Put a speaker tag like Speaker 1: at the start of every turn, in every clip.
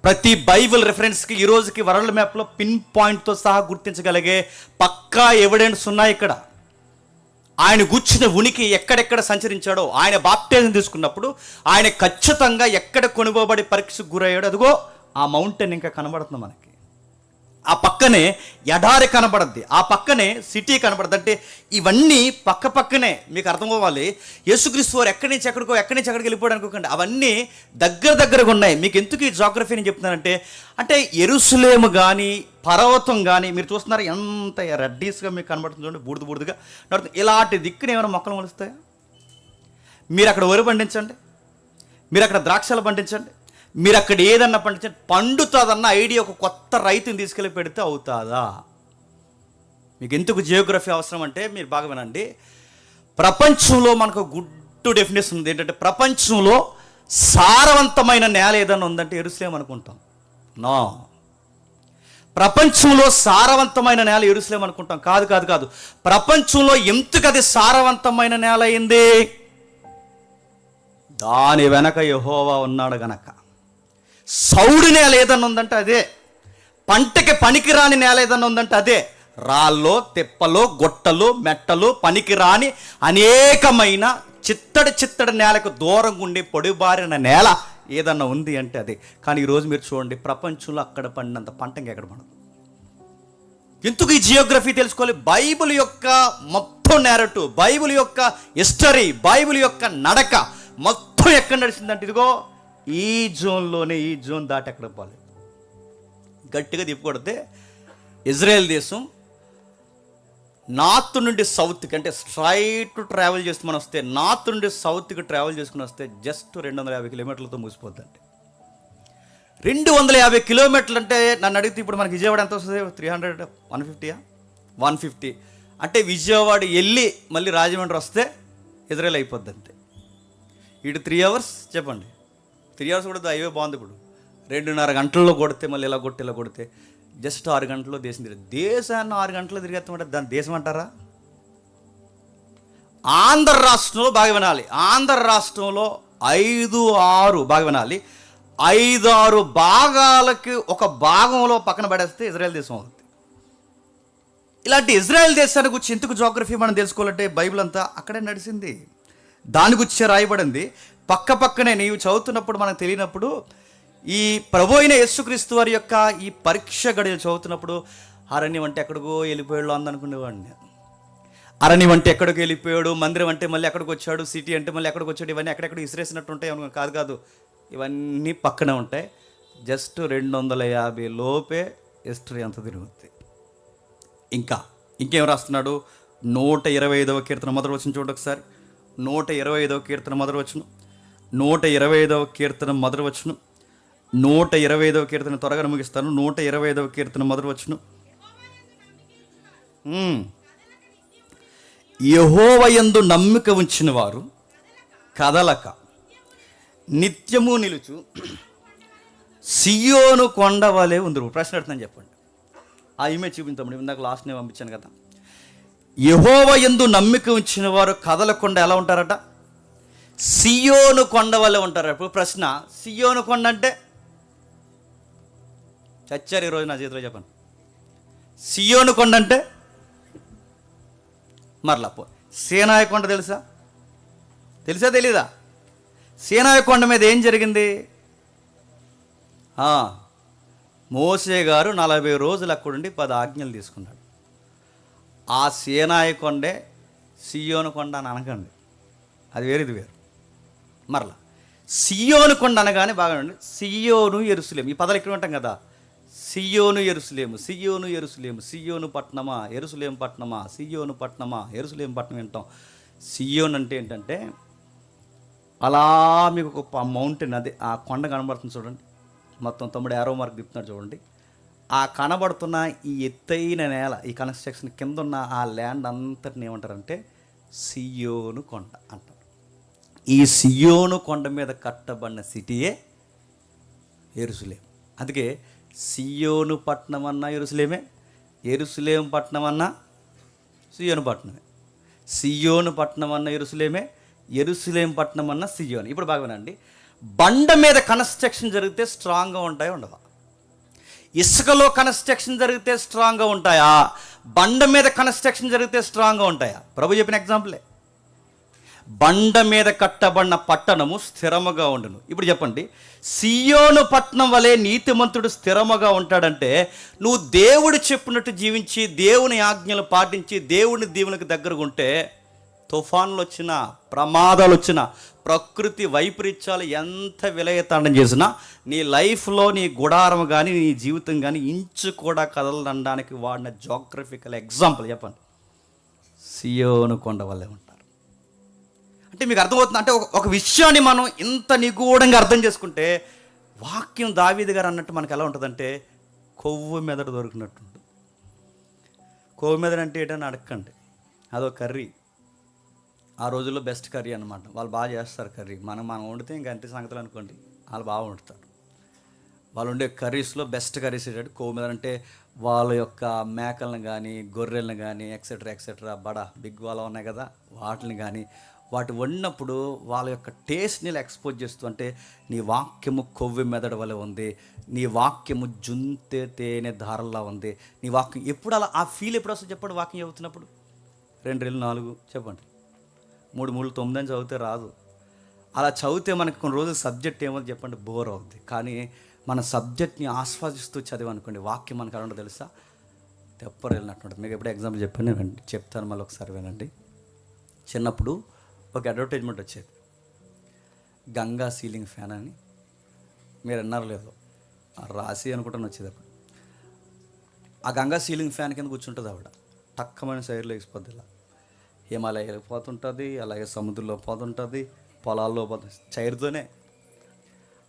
Speaker 1: ప్రతి బైబిల్ రెఫరెన్స్కి ఈ రోజుకి వరల్డ్ మ్యాప్లో పిన్ పాయింట్తో సహా గుర్తించగలిగే పక్కా ఎవిడెన్స్ ఉన్నాయి ఇక్కడ. ఆయన గుర్చిన ఉనికి ఎక్కడెక్కడ సంచరించాడో, ఆయన బాప్టిజం తీసుకున్నప్పుడు ఆయన ఖచ్చితంగా ఎక్కడ కొనుగోబడి పరీక్షకు గురయ్యాడో, అదిగో ఆ మౌంటైన్ ఇంకా కనబడుతుంది మనకి. ఆ పక్కనే ఎడారి కనబడద్ది, ఆ పక్కనే సిటీ కనబడద్ది. అంటే ఇవన్నీ పక్క పక్కనే. మీకు అర్థం అవ్వాలి, యేసుక్రీస్తు వారు ఎక్కడి నుంచి ఎక్కడికి వెళ్ళిపోయాడు అనుకోకండి. అవన్నీ దగ్గరగా ఉన్నాయి. మీకు ఎందుకు ఈ జాగ్రఫీ నేను చెప్తున్నానంటే, అంటే యెరూషలేము కానీ పర్వతం కానీ మీరు చూస్తున్నారు ఎంత రెడ్డీస్గా మీకు కనబడుతుంది చూడండి, బూడిదగా నడుతుంది. ఇలాంటి దిక్కున ఏమైనా మొక్కలు మొలుస్తాయా? మీరు అక్కడ వరి పండించండి, మీరు అక్కడ ద్రాక్షలు పండించండి, మీరు అక్కడ ఏదన్నా పండించండి, పండుతుందన్న ఐడియా ఒక కొత్త రైతుని తీసుకెళ్ళి పెడితే అవుతుందా? మీకు ఎందుకు జియోగ్రఫీ అవసరం అంటే మీరు బాగా వినండి. ప్రపంచంలో మనకు గుడ్ డెఫినేషన్ ఉంది. ఏంటంటే ప్రపంచంలో సారవంతమైన నేల ఏదన్నా ఉందంటే యెరూషలేం అనుకుంటాం. నో, ప్రపంచంలో సారవంతమైన నేల యెరూషలేం అనుకుంటాం. కాదు. ప్రపంచంలో ఎందుకు అది సారవంతమైన నేల అయింది? దాని వెనక యెహోవా ఉన్నాడు గనక. సౌడు నేల ఏదన్నా ఉందంటే అదే, పంటకి పనికిరాని నేల ఏదన్నా ఉందంటే అదే. రాళ్ళు, తిప్పలు, గొట్టలు, మెట్టలు, పనికిరాని అనేకమైన చిత్తడి నేలకు దూరంగా ఉండి పొడిబారిన నేల ఏదన్నా ఉంది అంటే అదే. కానీ ఈరోజు మీరు చూడండి, ప్రపంచంలో అక్కడ పండినంత పంట ఇంకెక్కడ పండదు. ఎందుకు ఈ జియోగ్రఫీ తెలుసుకోవాలి? బైబిల్ యొక్క మొత్తం నేరేటివ్, బైబిల్ యొక్క హిస్టరీ, బైబిల్ యొక్క నడక మొత్తం ఎక్కడ నడిచిందంటే ఇదిగో ఈ జోన్లోనే. ఈ జోన్ దాటి ఎక్కడ పోలేదు. గట్టిగా తిప్పకొడితే ఇజ్రాయెల్ దేశం నార్త్ నుండి సౌత్కి, అంటే స్ట్రైట్ ట్రావెల్ చేసి మనం వస్తే, నార్త్ నుండి సౌత్కి ట్రావెల్ చేసుకుని వస్తే జస్ట్ 250 కిలోమీటర్లతో ముగిసిపోద్దండి. 250 కిలోమీటర్లు అంటే నన్ను అడిగితే ఇప్పుడు మనకి విజయవాడ ఎంత వస్తుంది? 300, 150 అంటే విజయవాడ వెళ్ళి మళ్ళీ రాజమండ్రి వస్తే ఇజ్రాయెల్ అయిపోద్ది అంతే. ఇటు 3 అవర్స్ చెప్పండి, 3 అవర్స్ కూడా హైవే బాగుంది. ఇప్పుడు 2.5 గంటల్లో కొడితే మళ్ళీ ఇలా కొడితే జస్ట్ 6 గంటల్లో దేశం తిరిగి. దేశాన్ని 6 గంటల్లో తిరిగేస్తామంటే దాని దేశం అంటారా? ఆంధ్ర రాష్ట్రంలో బాగా వినాలి, ఆంధ్ర రాష్ట్రంలో 5-6 బాగా వినాలి, 5-6 భాగాలకి ఒక భాగంలో పక్కన పడేస్తే ఇజ్రాయెల్ దేశం అవుతుంది. ఇలాంటి ఇజ్రాయెల్ దేశాన్ని గురించి ఎందుకు జోగ్రఫీ మనం తెలుసుకోవాలంటే బైబిల్ అంతా అక్కడే నడిచింది, దాని గురించి రాయబడింది. పక్కనే నీవు చదువుతున్నప్పుడు మనకు తెలియనప్పుడు, ఈ ప్రభు అయిన యేసుక్రీస్తు వారి యొక్క ఈ పరీక్ష గడియలు చదువుతున్నప్పుడు అరణ్యం అంటే ఎక్కడికో వెళ్ళిపోయాడు అందనుకునేవాడిని. అరణ్యం అంటే ఎక్కడికి వెళ్ళిపోయాడు, మందిరం అంటే మళ్ళీ ఎక్కడికి వచ్చాడు, సిటీ అంటే మళ్ళీ ఎక్కడికి వచ్చాడు, ఇవన్నీ ఎక్కడెక్కడ ఇసిరేసినట్టు ఉంటాయి అనుకో. కాదు, ఇవన్నీ పక్కనే ఉంటాయి. జస్ట్ 250 లోపే హిస్టరీ అంత తిరుగుతుంది. ఇంకేం రాస్తున్నాడు? 125వ కీర్తన మొదటి వచనం చూడండి ఒకసారి. 125వ కీర్తన మొదటి వచనం, 125వ కీర్తన మొదటి వచనం, 125వ కీర్తన త్వరగా ముగిస్తాను. 125వ కీర్తన మొదటి వచనం. యెహోవాయందు నమ్మిక ఉంచిన వారు కదలక నిత్యము నిలుచు సియోను కొండ వలె ఉందరు. ప్రశ్న అడుగుతున్నాను, చెప్పండి. ఆ ఇమేజ్ చూపించాము, ఇందాక లాస్ట్ నేను పంపించాను కదా. యెహోవాయందు నమ్మిక ఉంచిన వారు కదలకుండా ఎలా ఉంటారట? సియోను కొండ వలె ఉంటారు. ఇప్పుడు ప్రశ్న, సియోను కొండ అంటే చచ్చారు ఈరోజు నా చేతిలో, చెప్పండి. సియోను కొండ అంటే మరలా సీనాయి కొండ తెలుసా తెలీదా? సీనాయి కొండ మీద ఏం జరిగింది? మోసే గారు 40 రోజులు అక్కడుండి 10 ఆజ్ఞలు తీసుకున్నాడు. ఆ సీనాయి కొండే సియోను కొండ అని అనకండి, అది వేరేది వేరు. మరలా సియోను కొండ అనగానే బాగా ఉండండి, సియోను యెరూషలేము, ఈ పదాలు ఎక్కడ ఉంటాం కదా. సియోను యెరూషలేము, సియోను యెరూషలేము, సియోను పట్టణమా, యెరూషలేము పట్టణమా, సియోను పట్టణమా, యెరూషలేము పట్టణం వింటాం. సియోన్ అంటే ఏంటంటే అలా మీకు ఒక మౌంటైన్, అదే ఆ కొండ కనబడుతుంది చూడండి. మొత్తం తమ్ముడు ఏరో మార్క్ తిప్పుతున్నాడు చూడండి. ఆ కనబడుతున్న ఈ ఎత్తైన నేల, ఈ కన్స్ట్రక్షన్ కింద ఉన్న ఆ ల్యాండ్ అంతటిని ఏమంటారంటే సియోను కొండ అంటారు. ఈ సియోను కొండ మీద కట్టబడిన సిటీయే యెరూషలేము. అందుకే సియోను పట్టణం అన్నా యెరూషలేమే, యెరూషలేము పట్టణం అన్నా సియోను పట్టణమే, సియోను పట్టణం అన్న యెరూషలేమే, యెరూషలేము పట్టణం అన్న సియోను. ఇప్పుడు బాగా వినండి, బండ మీద కన్స్ట్రక్షన్ జరిగితే స్ట్రాంగ్గా ఉంటాయా ఉండవా? ఇసుకలో కన్స్ట్రక్షన్ జరిగితే స్ట్రాంగ్గా ఉంటాయా? బండ మీద కన్స్ట్రక్షన్ జరిగితే స్ట్రాంగ్గా ఉంటాయా? ప్రభు చెప్పిన ఎగ్జాంపులే. బండ మీద కట్టబడిన పట్టణము స్థిరముగా ఉండును. ఇప్పుడు చెప్పండి, సియోను పట్టణం వలె నీతిమంతుడు స్థిరముగా ఉంటాడంటే నువ్వు దేవుడు చెప్పినట్టు జీవించి దేవుని ఆజ్ఞలు పాటించి దేవుని దీవునికి దగ్గరగా ఉంటే తుఫాన్లు వచ్చినా, ప్రమాదాలు వచ్చినా, ప్రకృతి వైపరీత్యాలు ఎంత విలయతాండం చేసినా నీ లైఫ్లో నీ గుడారం కానీ నీ జీవితం కానీ ఇంచు కూడా కదలనడానికి వాడిన జోగ్రఫికల్ ఎగ్జాంపుల్ చెప్పండి, సియోను కొండ వల్లే ఉంటారు. అంటే మీకు అర్థమవుతుంది అంటే ఒక విషయాన్ని మనం ఇంత నిగూఢంగా అర్థం చేసుకుంటే వాక్యం దావీదు గారు అన్నట్టు మనకు ఎలా ఉంటుందంటే కొవ్వు మెదడు దొరికినట్టు ఉంటుంది. కొవ్వు మెదడు అంటే ఏంటని అడగండి, అదో కర్రీ. ఆ రోజుల్లో బెస్ట్ కర్రీ అనమాట. వాళ్ళు బాగా చేస్తారు కర్రీ. మనం వండితే ఇంకా అంతే సంగతులు అనుకోండి, వాళ్ళు బాగా వండుతారు. వాళ్ళు ఉండే కర్రీస్లో బెస్ట్ కర్రీస్ ఏంటంటే కొవ్వు మెదడు. అంటే వాళ్ళ యొక్క మేకలను కానీ గొర్రెలను కానీ ఎక్సెట్రా బిగ్ వాళ్ళ ఉన్నాయి కదా, వాటిని కానీ వాటి వండినప్పుడు వాళ్ళ యొక్క టేస్ట్ని ఎక్స్పోజ్ చేస్తూ, అంటే నీ వాక్యము కొవ్వు మెదడు వల్ల ఉంది, నీ వాక్యము జుంతే తేనె ధారల్లా ఉంది, నీ వాక్యం ఎప్పుడు అలా ఆ ఫీల్ ఎప్పుడు వస్తుంది చెప్పండి? వాక్యం చదువుతున్నప్పుడు 2 రెళ్ళు 4 చెప్పండి, 3 3 9 అని చదివితే రాదు. అలా చదివితే మనకి కొన్ని రోజులు సబ్జెక్ట్ ఏమో చెప్పండి బోర్ అవుద్ది. కానీ మన సబ్జెక్ట్ని ఆస్వాదిస్తూ చదివనుకోండి వాక్యం మనకు అలా తెలుసా తెప్పరు వెళ్ళినట్టు ఉంటుంది. మీకు ఎప్పుడు ఎగ్జాంపుల్ చెప్పండి, చెప్తాను మళ్ళీ ఒకసారి వినండి. చిన్నప్పుడు ఒక అడ్వర్టైజ్మెంట్ వచ్చేది, గంగా సీలింగ్ ఫ్యాన్ అని. మీరు అన్నారు లేదు, రాసి అనుకుంటాను వచ్చేది. అప్పుడు ఆ గంగా సీలింగ్ ఫ్యాన్ కింద కూర్చుంటుంది ఆవిడ, టక్కమైన సైడ్లో వేసిపోద్ది. ఇలా హిమాలయాలకు పోతుంటుంది, అలాగే సముద్రంలో పోతుంటుంది, పొలాల్లో పోతుంది, చైర్తోనే.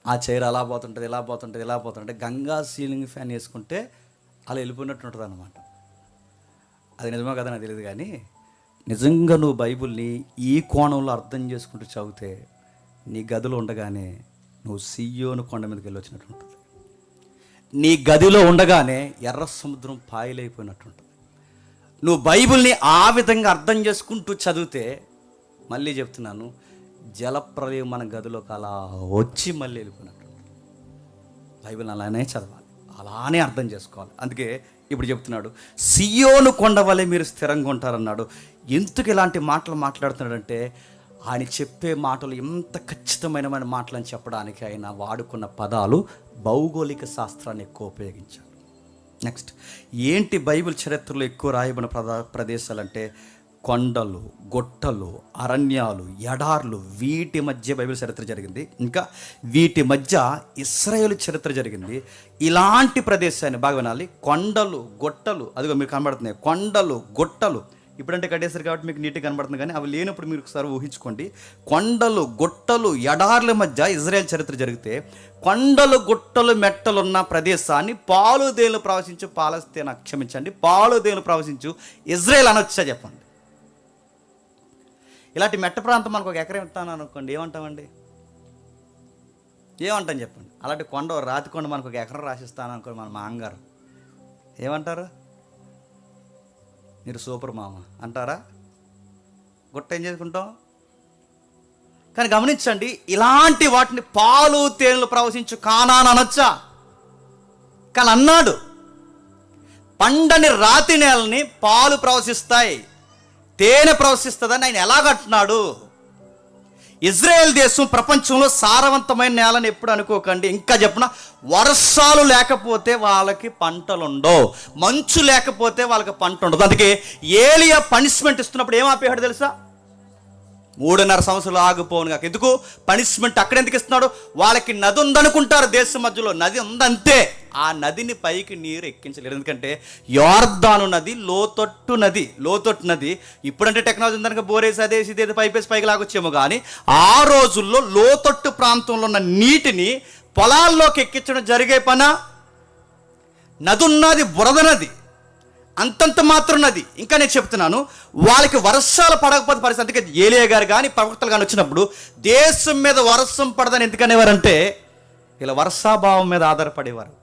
Speaker 1: ఆ చైర్ అలా పోతుంటుంది, ఇలా పోతుంటుంది, ఇలా పోతుంటే గంగా సీలింగ్ ఫ్యాన్ వేసుకుంటే అలా వెళ్ళిపోయినట్టు ఉంటుంది అన్నమాట. అది నిజమో కదా నాకు తెలియదు, కానీ నిజంగా నువ్వు బైబిల్ని ఈ కోణంలో అర్థం చేసుకుంటూ చదివితే నీ గదిలో ఉండగానే నువ్వు సియోను కొండ మీదకి వెళ్ళి వచ్చినట్టు ఉంటుంది. నీ గదిలో ఉండగానే ఎర్ర సముద్రం పాయలైపోయినట్టు ఉంటుంది. నువ్వు బైబిల్ని ఆ విధంగా అర్థం చేసుకుంటూ చదివితే, మళ్ళీ చెప్తున్నాను, జలప్రలయం మన గదిలోకి అలా వచ్చి మళ్ళీ వెళ్ళిపోయినట్టు ఉంటుంది. బైబిల్ని అలానే చదవాలి, అలానే అర్థం చేసుకోవాలి. అందుకే ఇప్పుడు చెప్తున్నాడు, సియోను కొండ వలె మీరు స్థిరంగా ఉంటారన్నాడు. ఎందుకు ఇలాంటి మాటలు మాట్లాడుతున్నాడంటే ఆయన చెప్పే మాటలు ఎంత ఖచ్చితమైన మాటలు అని చెప్పడానికి ఆయన వాడుకున్న పదాలు భౌగోళిక శాస్త్రాన్ని ఎక్కువ ఉపయోగించాడు. నెక్స్ట్ ఏంటి బైబిల్ చరిత్రలో ఎక్కువ రాయబడిన ప్రదేశాలంటే కొండలు, గుట్టలు, అరణ్యాలు, ఎడార్లు, వీటి మధ్య బైబిల్ చరిత్ర జరిగింది. ఇంకా వీటి మధ్య ఇశ్రాయేలు చరిత్ర జరిగింది. ఇలాంటి ప్రదేశాన్ని బాగా వినాలి. కొండలు, గుట్టలు, అదిగో మీకు కనబడుతున్నాయి కొండలు, గుట్టలు. ఇప్పుడంటే కట్టేశారు కాబట్టి మీకు నీట్గా కనబడుతుంది, కానీ అవి లేనప్పుడు మీరు ఒకసారి ఊహించుకోండి. కొండలు, గుట్టలు, ఎడార్ల మధ్య ఇజ్రాయెల్ చరిత్ర జరిగితే కొండలు, గుట్టలు, మెట్టలున్న ప్రదేశాన్ని పాలుదేలు ప్రవశించు పాలస్తీనా, క్షమించండి, పాలుదేలు ప్రవశించు ఇజ్రాయెల్ అనొచ్చా చెప్పండి. ఇలాంటి మెట్ట ప్రాంతం మనకు ఒక ఎకరం ఇస్తాను అనుకోండి, ఏమంటామండి? ఏమంటాం చెప్పండి? అలాంటి కొండ, రాతి కొండ మనకు ఒక ఎకరం రాసిస్తాను అనుకోండి, మన మామగారు ఏమంటారు? మీరు సూపర్ మామ అంటారా? గుట్ట ఏం చేసుకుంటాం? కానీ గమనించండి, ఇలాంటి వాటిని పాలు తేనెలు ప్రవశించు కానాన్ అనొచ్చా? కానీ అన్నాడు, పండని రాతి నేలని పాలు ప్రవశిస్తాయి, తేనె ప్రవశిస్తుందని ఆయన ఎలాగంటున్నాడు? ఇజ్రాయెల్ దేశం ప్రపంచంలో సారవంతమైన నేలని ఎప్పుడు అనుకోకండి. ఇంకా చెప్పిన, వర్షాలు లేకపోతే వాళ్ళకి పంటలు ఉండవు, మంచు లేకపోతే వాళ్ళకి పంట ఉండదు. అందుకే ఏలియా పనిష్మెంట్ ఇస్తున్నప్పుడు ఏం ఆపేయాడు తెలుసా? 3.5 సంవత్సరాలు ఆగిపోను కాక. ఎందుకు పనిష్మెంట్ అక్కడ ఎందుకు ఇస్తున్నాడు? వాళ్ళకి నది ఉందనుకుంటారు, దేశం మధ్యలో నది ఉందంతే, ఆ నదిని పైకి నీరు ఎక్కించలేరు. ఎందుకంటే యోర్దాను నది లోతట్టు నది. ఇప్పుడంటే టెక్నాలజీ ఉందనుక బోరేసి అదేసి ఇదేది పైపేసి పైకి లాగొచ్చేమో, కానీ ఆ రోజుల్లో లోతట్టు ప్రాంతంలో ఉన్న నీటిని పొలాల్లోకి ఎక్కించడం జరిగే పనా? నది ఉన్నది బురద నది, అంతంత మాత్రం నది. ఇంకా నేను చెప్తున్నాను, వాళ్ళకి వర్షాలు పడకపోతే పరిస్థితి. అందుకే ఏలియా గారు కానీ ప్రవక్తలు కానీ వచ్చినప్పుడు దేశం మీద వర్షం పడదని ఎందుకనేవారంటే ఇలా వర్షాభావం మీద ఆధారపడేవారు.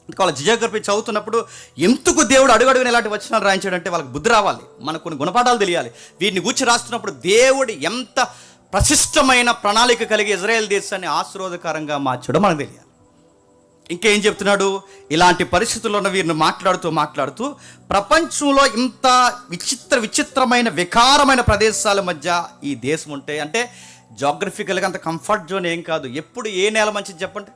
Speaker 1: అందుకే వాళ్ళ జియోగ్రఫీ చదువుతున్నప్పుడు ఎందుకు దేవుడు అడుగడుగున ఇలాంటి వచనాలు రాయించాడంటే వాళ్ళకి బుద్ధి రావాలి, మనకు కొన్ని గుణపాఠాలు తెలియాలి. వీటిని గూర్చి రాస్తున్నప్పుడు దేవుడు ఎంత ప్రశిష్టమైన ప్రణాళిక కలిగి ఇజ్రాయెల్ దేశాన్ని ఆశీర్వాదకరంగా మార్చడం మనకు తెలియాలి. ఇంకేం చెప్తున్నాడు? ఇలాంటి పరిస్థితుల్లో ఉన్న వీరిని మాట్లాడుతూ ప్రపంచంలో ఇంత విచిత్రమైన వికారమైన ప్రదేశాల మధ్య ఈ దేశం ఉంటే, అంటే జాగ్రఫికల్గా అంత కంఫర్ట్ జోన్ ఏం కాదు. ఎప్పుడు ఏ నేల మంచిది చెప్పండి?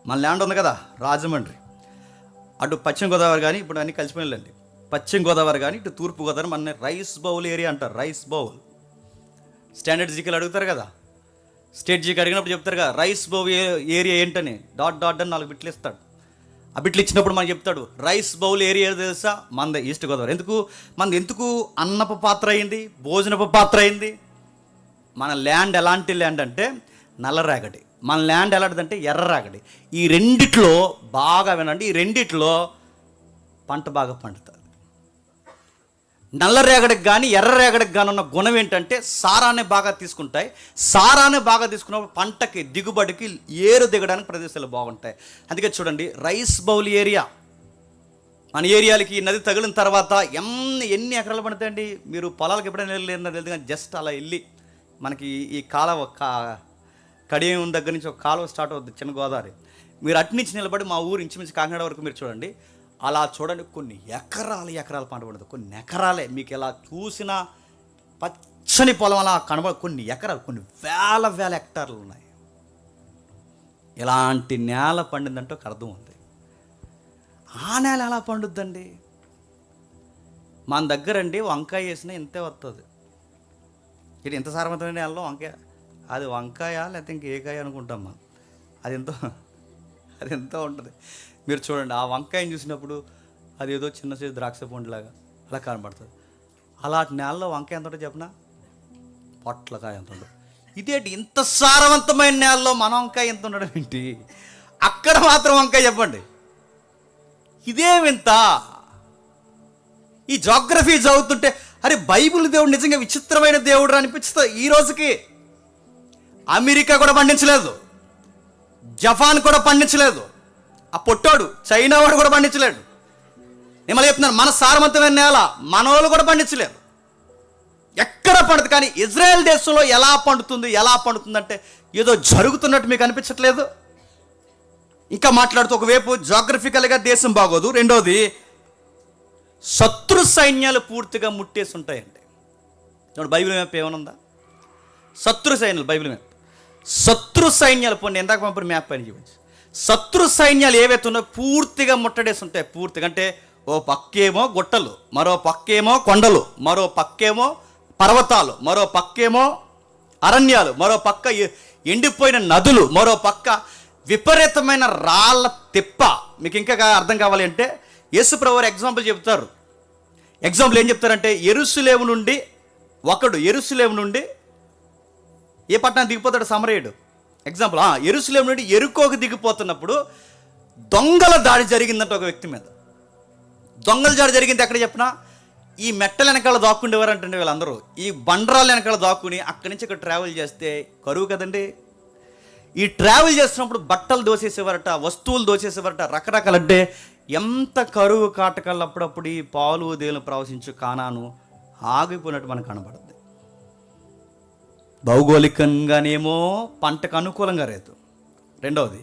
Speaker 1: మన ల్యాండ్ ఉంది కదా రాజమండ్రి, అటు పశ్చిమ గోదావరి కానీ, ఇప్పుడు అన్నీ కలిసిపోయిందండి, పశ్చిమ గోదావరి కానీ ఇటు తూర్పు గోదావరి, మన రైస్ బౌల్ ఏరియా అంటారు. రైస్ బౌల్ స్టాండర్డ్ జీకేలు అడుగుతారు కదా, స్టేట్ జీకే అడిగినప్పుడు చెప్తారు కదా రైస్ బౌల్ ఏరియా ఏంటని, డాట్ అని 4 బిట్లు ఇస్తాడు. ఆ బిట్లు ఇచ్చినప్పుడు మనకు చెప్తాడు రైస్ బౌల్ ఏరియా తెలుసా, మనది ఈస్ట్ గోదావరి. ఎందుకు అన్నపు పాత్ర అయింది, భోజనపు పాత్ర అయింది? మన ల్యాండ్ ఎలాంటి ల్యాండ్ అంటే నల్లరేగడి, మన ల్యాండ్ ఎలాంటిదంటే ఎర్రరేగడి. ఈ రెండిట్లో బాగా వినండి, ఈ రెండిట్లో పంట బాగా పండుతుంది. నల్లరేగడికి కానీ ఎర్రరేగడికి కానీ ఉన్న గుణం ఏంటంటే సారాన్ని బాగా తీసుకుంటాయి. సారాన్ని బాగా తీసుకున్నప్పుడు పంటకి దిగుబడికి ఏరు దిగడానికి ప్రదేశాలు బాగుంటాయి. అందుకే చూడండి రైస్ బౌల్ ఏరియా, మన ఏరియాలకి నది తగిలిన తర్వాత ఎన్ని ఎకరాలు పడతాయండి? మీరు పొలాలకు ఎప్పుడైనా వెళ్ళలేదన్నా తెలియదు, కానీ జస్ట్ అలా వెళ్ళి మనకి ఈ కాలువ కడియం దగ్గర నుంచి ఒక కాలువ స్టార్ట్ అవుతుంది, చిన్న గోదావరి. మీరు అటు నుంచి నిలబడి మా ఊరు ఇంచుమించు కాకినాడ వరకు మీరు చూడండి, అలా చూడండి కొన్ని ఎకరాలు పంట పడుతుంది. కొన్ని ఎకరాలే మీకు ఇలా చూసిన పచ్చని పొలం అలా కనబడి కొన్ని ఎకరాలు, కొన్ని వేల హెక్టార్లు ఉన్నాయి. ఇలాంటి నేల పండిందంటే ఒక అర్థం ఉంది. ఆ నేల ఎలా పండుద్దండి? మన దగ్గర అండి వంకాయ వేసినా ఇంతే వస్తుంది. ఇది ఇంత సారవంతమైన నేలలో వంకాయ, అది వంకాయ లేకపోతే ఇంకే కాయ అనుకుంటాం మనం, అది ఎంతో ఉంటుంది. మీరు చూడండి ఆ వంకాయని చూసినప్పుడు అది ఏదో చిన్న సైజు ద్రాక్ష పండులాగా అలా కనబడుతుంది. అలాంటి నేలలో వంకాయ ఎంత ఉంటుంది చెప్పనా? పొట్లకాయ ఎంత ఉంటుంది. ఇదేంటి ఇంత సారవంతమైన నేలలో మన వంకాయ ఎంత ఉండడం ఏంటి? అక్కడ మాత్రం వంకాయ చెప్పండి, ఇదేమింత? ఈ జాగ్రఫీ చదువుతుంటే అరే బైబిల్ దేవుడు నిజంగా విచిత్రమైన దేవుడు అనిపిస్తుంది. ఈ రోజుకి అమెరికా కూడా పండించలేదు, జపాన్ కూడా పండించలేదు, ఆ పొట్టాడు చైనా వాడు కూడా పండించలేడు. నేను మళ్ళీ చెప్తున్నాను, మన సారవంతమైన నేల మన వాళ్ళు కూడా పండించలేరు, ఎక్కడ పండుతుంది. కానీ ఇజ్రాయెల్ దేశంలో ఎలా పండుతుందంటే ఏదో జరుగుతున్నట్టు మీకు అనిపించట్లేదు? ఇంకా మాట్లాడుతూ ఒకవైపు జాగ్రఫికల్గా దేశం బాగోదు, రెండోది శత్రు సైన్యాలు పూర్తిగా ముట్టేసి ఉంటాయండి. బైబిల్ మ్యాప్ ఏమనుందా? శత్రు సైన్యాలు, బైబిల్ మ్యాప్ శత్రు సైన్యాలు పోనీ ఎందాక పంపిన మ్యాప్ పైన చూపించి, శత్రు సైన్యాలు ఏవైతే ఉన్నాయో పూర్తిగా ముట్టడేసి ఉంటాయి. పూర్తిగా అంటే ఓ పక్కేమో గుట్టలు, మరో పక్కేమో కొండలు, మరో పక్కేమో పర్వతాలు, మరో పక్కేమో అరణ్యాలు, మరో పక్క ఎండిపోయిన నదులు, మరో పక్క విపరీతమైన రాళ్ళ తిప్ప. మీకు ఇంకా అర్థం కావాలి అంటే యేసుప్రభు వారు ఎగ్జాంపుల్ చెప్తారు. ఎగ్జాంపుల్ ఏం చెప్తారంటే యెరూషలేము నుండి ఏ పట్టణానికి దిగిపోతాడు? సమరయుడు. ఎగ్జాంపుల్ యెరూషలేము నుండి యెరికోకు దిగిపోతున్నప్పుడు దొంగల దాడి జరిగిందంట ఒక వ్యక్తి మీద. దొంగల దాడి జరిగింది ఎక్కడ చెప్పినా ఈ మెట్టల వెనకాల దాక్కుండేవారంటే వీళ్ళందరూ ఈ బండరాల వెనకాల దాక్కుని అక్కడి నుంచి ఇక్కడ ట్రావెల్ చేస్తే కరువు కదండి. ఈ ట్రావెల్ చేస్తున్నప్పుడు బట్టలు దోసేసేవారట, వస్తువులు దోసేసేవారట, రకరకాల. అంటే ఎంత కరువు కాటకాలు అప్పుడప్పుడు ఈ పాలు దేలు ప్రవశించు కానాను ఆగిపోయినట్టు మనకు కనబడుతుంది. భౌగోళికంగానేమో పంటకు అనుకూలంగా లేదు, రెండవది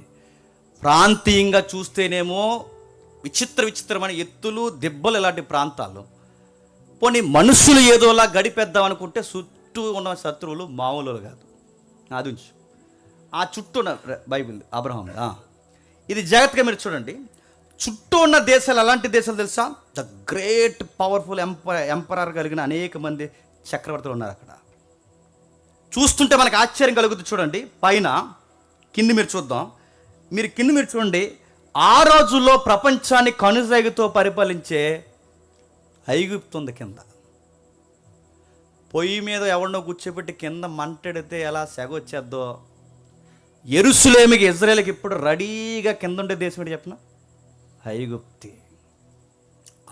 Speaker 1: ప్రాంతీయంగా చూస్తేనేమో విచిత్రమైన ఎత్తులు దిబ్బలు ఇలాంటి ప్రాంతాలు. పోనీ మనుషులు ఏదోలా గడిపేద్దాం అనుకుంటే చుట్టూ ఉన్న శత్రువులు మామూలు కాదు. అది ఉంచు, ఆ చుట్టూ ఉన్న బైబిల్ అబ్రహాం ఇది జాగ్రత్తగా మీరు చూడండి. చుట్టూ ఉన్న దేశాలు ఎలాంటి దేశాలు తెలుసా? ద గ్రేట్ పవర్ఫుల్ ఎంపరర్ కలిగిన అనేక మంది చక్రవర్తులు ఉన్నారు అక్కడ. చూస్తుంటే మనకు ఆశ్చర్యం కలుగుతుంది. చూడండి పైన కింది మీరు చూద్దాం, కింది మీరు చూడండి. ఆ రోజుల్లో ప్రపంచాన్ని కనుసైగతో పరిపాలించే ఐగుప్తు ఉంది. కింద పొయ్యి మీద ఎవరినో కూర్చోబెట్టి కింద మంటెడితే ఎలా సెగ వచ్చేద్దో, యెరూషలేముకి ఇజ్రాయేల్కి ఇప్పుడు రెడీగా కింద ఉండే దేశం ఏంటి చెప్పిన?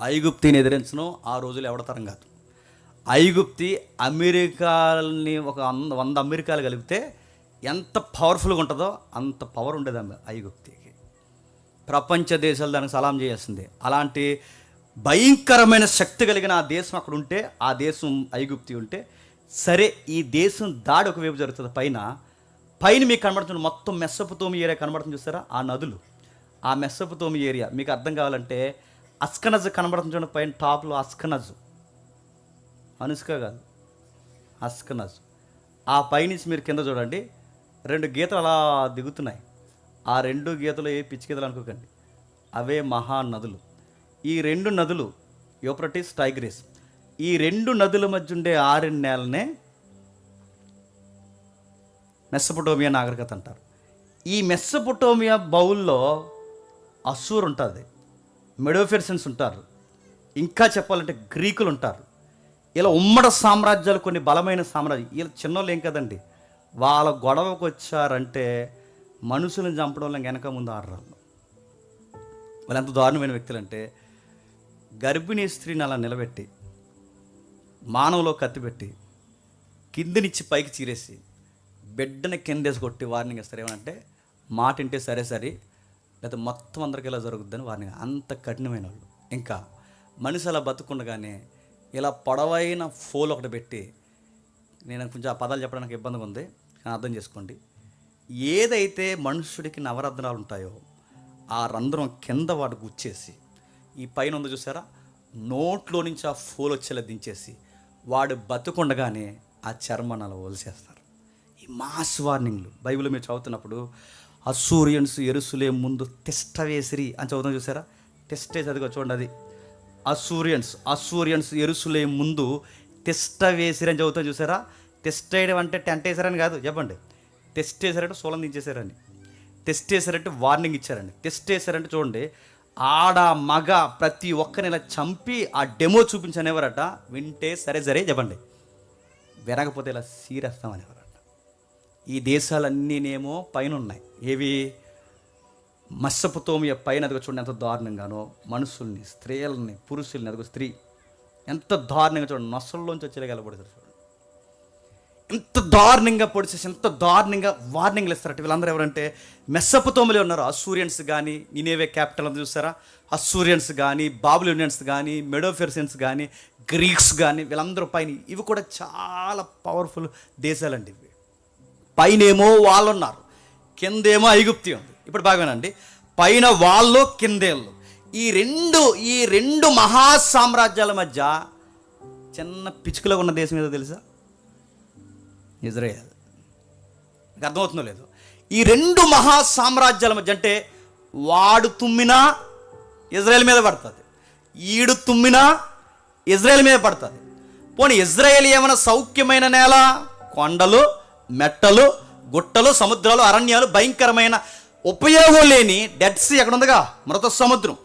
Speaker 1: ఐగుప్తిని ఎదిరించను ఆ రోజులు ఎవడతరం కాదు. ఐగుప్తి అమెరికాని ఒక 100 అమెరికాలు కలిపితే ఎంత పవర్ఫుల్గా ఉంటుందో అంత పవర్ ఉండేది ఐగుప్తికి. ప్రపంచ దేశాలు దానికి సలాం చేయాల్సిందే. అలాంటి భయంకరమైన శక్తి కలిగిన ఆ దేశం అక్కడ ఉంటే, ఆ దేశం ఐగుప్తి ఉంటే సరే, ఈ దేశం దాడి ఒకవైపు జరుగుతుంది, పైన మీకు కనబడుతుంది మొత్తం మెస్సొపొతేమియా ఏరియా కనబడుతుంది చూస్తారా, ఆ నదులు, ఆ మెస్సొపొతేమియా ఏరియా. మీకు అర్థం కావాలంటే అస్కనజ్ కనబడుతుంది చూడండి పైన టాప్లో, అస్కనజ్, అనుష్క కాదు, అస్కనజ్. ఆ పైనుంచి మీరు కింద చూడండి, 2 గీతలు అలా దిగుతున్నాయి. ఆ 2 గీతలు ఏ పిచ్చి గీతలు అనుకోకండి, అవే మహానదులు. ఈ 2 నదులు యూఫ్రటీస్, టైగ్రిస్, ఈ 2 నదుల మధ్య ఉండే ఆరిన నేలనే మెస్సొపొటేమియా నాగరికత అంటారు. ఈ మెస్సొపొటేమియా బౌల్లో అస్సూర్ ఉంటుంది, మెడోఫెర్సియన్స్ ఉంటారు, ఇంకా చెప్పాలంటే గ్రీకులు ఉంటారు. ఇలా ఉమ్మడి సామ్రాజ్యాలు, కొన్ని బలమైన సామ్రాజ్యాలు. వీళ్ళు చిన్నోళ్ళు ఏం కదండి, వాళ్ళ గొడవకు వచ్చారంటే మనుషులను చంపడంలో వెనక ముందు ఆడరాళ్ళు. వాళ్ళు ఎంత దారుణమైన వ్యక్తులు అంటే, గర్భిణీ స్త్రీని అలా నిలబెట్టి మానవులో కత్తిపెట్టి కిందినిచ్చి పైకి చీరేసి బిడ్డని కిందేసి కొట్టి వార్నింగ్ ఇస్తారు. ఏమనంటే మాట వింటే సరే సరే, లేదా మొత్తం అందరికీ ఇలా జరుగుద్దని వార్నింగ్. అంత కఠినమైన వాళ్ళు. ఇంకా మనిషి అలా బతుకుండగానే ఇలా పొడవైన ఫోల్ ఒకటి పెట్టి, నేను కొంచెం ఆ పదాలు చెప్పడానికి ఇబ్బందిగా ఉంది కానీ అర్థం చేసుకోండి. ఏదైతే మనుషుడికి నవరత్నాలు ఉంటాయో ఆ రంధ్రం కింద వాడు గుచ్చేసి, ఈ పైన ఉంది చూసారా, నోట్లో నుంచి ఆ ఫోల్ వచ్చేలా దించేసి వాడు బతుకుండగానే ఆ చర్మాన్ని అలా వదిలేస్తారు. ఈ మాస్ వార్నింగ్లు బైబిల్ మీరు చదువుతున్నప్పుడు, అస్సూరియన్స్ యెరూషలేము ముందు తిష్ట వేసిరి అని చదువుతాం చూసారా, తిష్ట వేసి, అదిగో చూడండి, అది అస్సూరియన్స్ యెరూషలేము ముందు తిష్ట వేసిరి అని చదువుతాం చూసారా. తిష్ట వేయడం అంటే టెంట్ వేసారని కాదు, చెప్పండి. టెస్ట్ వేసారంటే సోలం దించేశారని, టెస్ట్ వేసారంటే వార్నింగ్ ఇచ్చారండి. టెస్ట్ వేసారంటే చూడండి, ఆడ మగ ప్రతి ఒక్కరిని ఇలా చంపి ఆ డెమో చూపించనేవారట. వింటే సరే సరే చెప్పండి, వినకపోతే ఇలా సీరేస్తామనేవారట. ఈ దేశాలన్నీనేమో పైన ఉన్నాయి. ఏవి? మెస్సొపొతేమియా పైన, అదిగో చూడండి ఎంత దారుణంగానో, మనుషుల్ని, స్త్రీలని, పురుషుల్ని, అదిగో స్త్రీ ఎంత దారుణంగా చూడండి, నొసల్లోంచి వచ్చేలాగా వెళ్ళబడతారు చూడండి, ఎంత దారుణంగా పొడిచేసి, ఎంత దారుణంగా వార్నింగ్లు ఇస్తారట. వీళ్ళందరూ ఎవరంటే మెస్సొపొతేమియాలో ఉన్నారు. అస్సూరియన్స్ కానీ, నినేవే క్యాపిటల్ అంతా చూస్తారా, అస్సూరియన్స్ కానీ, బాబిలోనియన్స్ కానీ, మెడోఫెర్సియన్స్ కానీ, గ్రీక్స్ కానీ, వీళ్ళందరూ పైన. ఇవి కూడా చాలా పవర్ఫుల్ దేశాలండి. ఇవి పైనేమో వాళ్ళు ఉన్నారు, కిందేమో ఐగుప్తి ఉంది. ఇప్పుడు బాగానండి, పైన వాళ్ళు, కిందేళ్ళు. ఈ రెండు మహాసామ్రాజ్యాల మధ్య చిన్న పిచ్చుకలో ఉన్న దేశం ఏదో తెలుసా? ఇజ్రాయెల్. మీకు అర్థమవుతుందో లేదు? ఈ 2 మహాసామ్రాజ్యాల మధ్య అంటే వాడు తుమ్మినా ఇజ్రాయెల్ మీద పడుతుంది, ఈడు తుమ్మినా ఇజ్రాయెల్ మీద పడుతుంది. పోనీ ఇజ్రాయెల్ ఏమైనా సౌఖ్యమైన నేల? కొండలు, మెట్టలు, గుట్టలు, సముద్రాలు, అరణ్యాలు, భయంకరమైన ఉపయోగం లేని డెడ్ సీ ఎక్కడ ఉందిగా, మృత సముద్రం,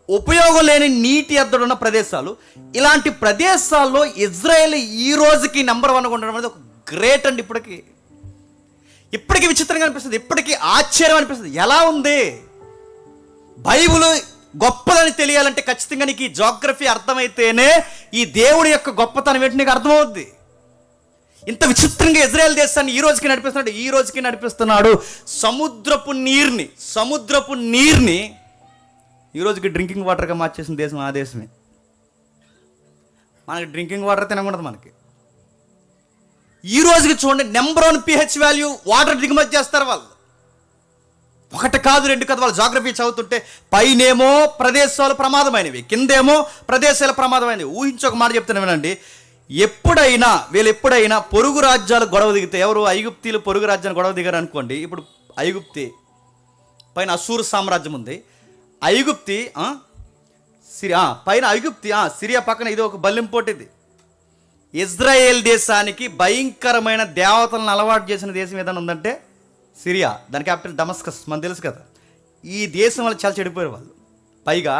Speaker 1: ఉపయోగం లేని నీటి ఎద్దడున్న ప్రదేశాలు. ఇలాంటి ప్రదేశాల్లో ఇజ్రాయెల్ ఈ రోజుకి నెంబర్ 1గా ఉండడం అనేది ఒక గ్రేట్ అండి. ఇప్పటికీ విచిత్రంగా అనిపిస్తుంది, ఇప్పటికీ ఆశ్చర్యం అనిపిస్తుంది. ఎలా ఉంది? బైబిల్ గొప్పదని తెలియాలంటే ఖచ్చితంగా నీకు ఈ జాగ్రఫీ అర్థమైతేనే ఈ దేవుడి యొక్క గొప్పతనం ఏంటి నీకు అర్థమవుద్ది. ఇంత విచిత్రంగా ఇజ్రాయెల్ దేశాన్ని ఈ రోజుకి నడిపిస్తున్నాడు. సముద్రపు నీరుని ఈ రోజుకి డ్రింకింగ్ వాటర్గా మార్చేసిన దేశం ఆ దేశమే. మనకి డ్రింకింగ్ వాటర్ తినకూడదు. మనకి ఈ రోజుకి చూడండి, నెంబర్ 1 pH వాల్యూ వాటర్ దిగుమతి చేస్తారు వాళ్ళు. 1 కాదు 2 కాదు. వాళ్ళు జాగ్రఫీ చదువుతుంటే పైనేమో ప్రదేశాలు ప్రమాదమైనవి, కిందేమో ప్రదేశాలు ప్రమాదమైనవి. ఊహించొక మాట చెప్తాను వినండి. వీళ్ళు ఎప్పుడైనా పొరుగు రాజ్యాలు గొడవ దిగితే, ఎవరు? ఐగుప్తీలు పొరుగు రాజ్యాన్ని గొడవ దిగారు అనుకోండి. ఇప్పుడు ఐగుప్తి పైన అస్సూరు సామ్రాజ్యం ఉంది. ఐగుప్తి పైన ఐగుప్తి, సిరియా పక్కన ఇది ఒక బల్లెంపోటిది. ఇజ్రాయేల్ దేశానికి భయంకరమైన దేవతలను అలవాటు చేసిన దేశం ఏదైనా ఉందంటే సిరియా. దాని క్యాపిటల్ డమస్కస్, మనకు తెలుసు కదా. ఈ దేశం వాళ్ళు చాలా చెడిపోయారు వాళ్ళు. పైగా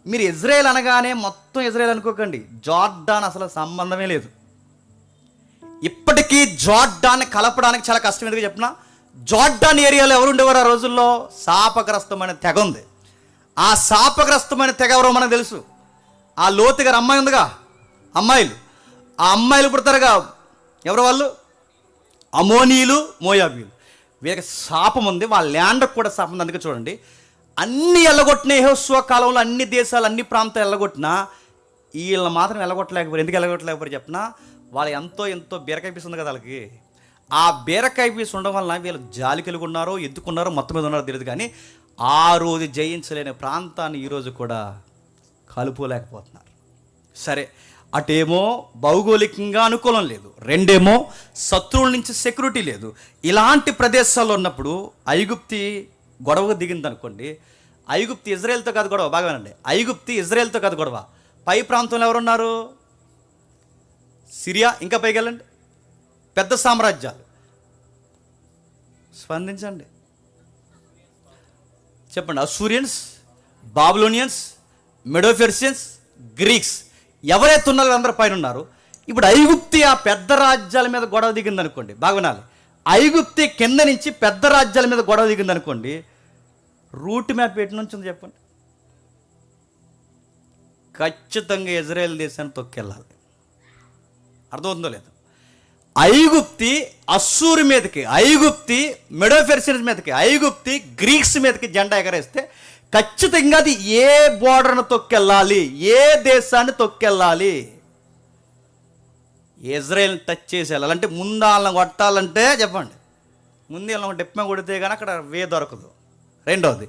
Speaker 1: మీరు ఇజ్రాయేల్ అనగానే మొత్తం ఇజ్రాయేల్ అనుకోకండి, జార్డాన్ అసలు సంబంధమే లేదు. ఇప్పటికీ జార్డాన్ కలపడానికి చాలా కష్టం. ఎందుకు చెప్పినా, జార్డాన్ ఏరియాలో ఎవరు ఉండేవారు ఆ రోజుల్లో? శాపగ్రస్తమైన తెగ ఉంది. ఆ శాపగ్రస్తమైన తెగ ఎవరో మనకు తెలుసు. ఆ లోతు గారు అమ్మాయి ఉందిగా, అమ్మాయిలు, ఆ అమ్మాయిలు పుడతారుగా. ఎవరు వాళ్ళు? అమోనీయులు, మోయాబీలు. వీళ్ళకి శాపం ఉంది, వాళ్ళ ల్యాండ్కి కూడా శాపం ఉంది. అందుకే చూడండి, అన్ని ఎల్లగొట్టిన యెహోషువ కాలంలో అన్ని దేశాలు, అన్ని ప్రాంతాలు ఎల్లగొట్టినా వీళ్ళని మాత్రం ఎల్లగొట్టలేకపోయారు. ఎందుకు ఎల్లగొట్టలేకపోయారు చెప్పినా, వాళ్ళు ఎంతో బీరకాయ పీస్ ఉంది కదా వాళ్ళకి. ఆ బీరకాయ పీస్ ఉండడం వలన వీళ్ళు జాలి కలిగి ఉన్నారో ఎందుకున్నారో మొత్తం మీద ఉన్నారో తెలియదు, కానీ ఆ రోజు జయించలేని ప్రాంతాన్ని ఈరోజు కూడా కలుపులేకపోతున్నారు. సరే, అటేమో భౌగోళికంగా అనుకూలం లేదు, రెండేమో శత్రువుల నుంచి సెక్యూరిటీ లేదు. ఇలాంటి ప్రదేశాల్లో ఉన్నప్పుడు ఐగుప్తి గొడవకు దిగింది అనుకోండి. ఐగుప్తి ఇజ్రాయెల్తో కాదు గొడవ, బాగానండి, ఐగుప్తి ఇజ్రాయెల్తో కాదు గొడవ. పై ప్రాంతంలో ఎవరున్నారు? సిరియా, ఇంకా పైకి వెళ్ళండి, పెద్ద సామ్రాజ్యాలు. స్పందించండి, చెప్పండి. అసూరియన్స్, బాబులోనియన్స్, మెడోఫెర్షియన్స్, గ్రీక్స్, ఎవరైతే ఉన్నారో అందరూ పైన ఉన్నారు. ఇప్పుడు ఐగుప్తి ఆ పెద్ద రాజ్యాల మీద గొడవ దిగింది అనుకోండి, బాగా వినాలి. ఐగుప్తి కింద నుంచి పెద్ద రాజ్యాల మీద గొడవ దిగింది అనుకోండి, రూట్ మ్యాప్ ఎటు నుంచి ఉంది చెప్పండి? ఖచ్చితంగా ఇజ్రాయెల్ దేశాన్ని తొక్కెళ్ళాలి. అర్థమవుతుందో లేదు? ఐగుప్తి అస్సూరు మీదకి, ఐగుప్తి మెడోఫెర్షియన్స్ మీదకి, ఐగుప్తి గ్రీక్స్ మీదకి జెండా ఎగరేస్తే ఖచ్చితంగా అది ఏ బోర్డర్ను తొక్కెళ్ళాలి, ఏ దేశాన్ని తొక్కెళ్ళాలి? ఇజ్రాయెల్ని టచ్ చేసి వెళ్ళాలంటే ముందు వాళ్ళని కొట్టాలంటే చెప్పండి, ముందు వాళ్ళని డిప్ప కొడితే కానీ అక్కడ వే దొరకదు. రెండవది,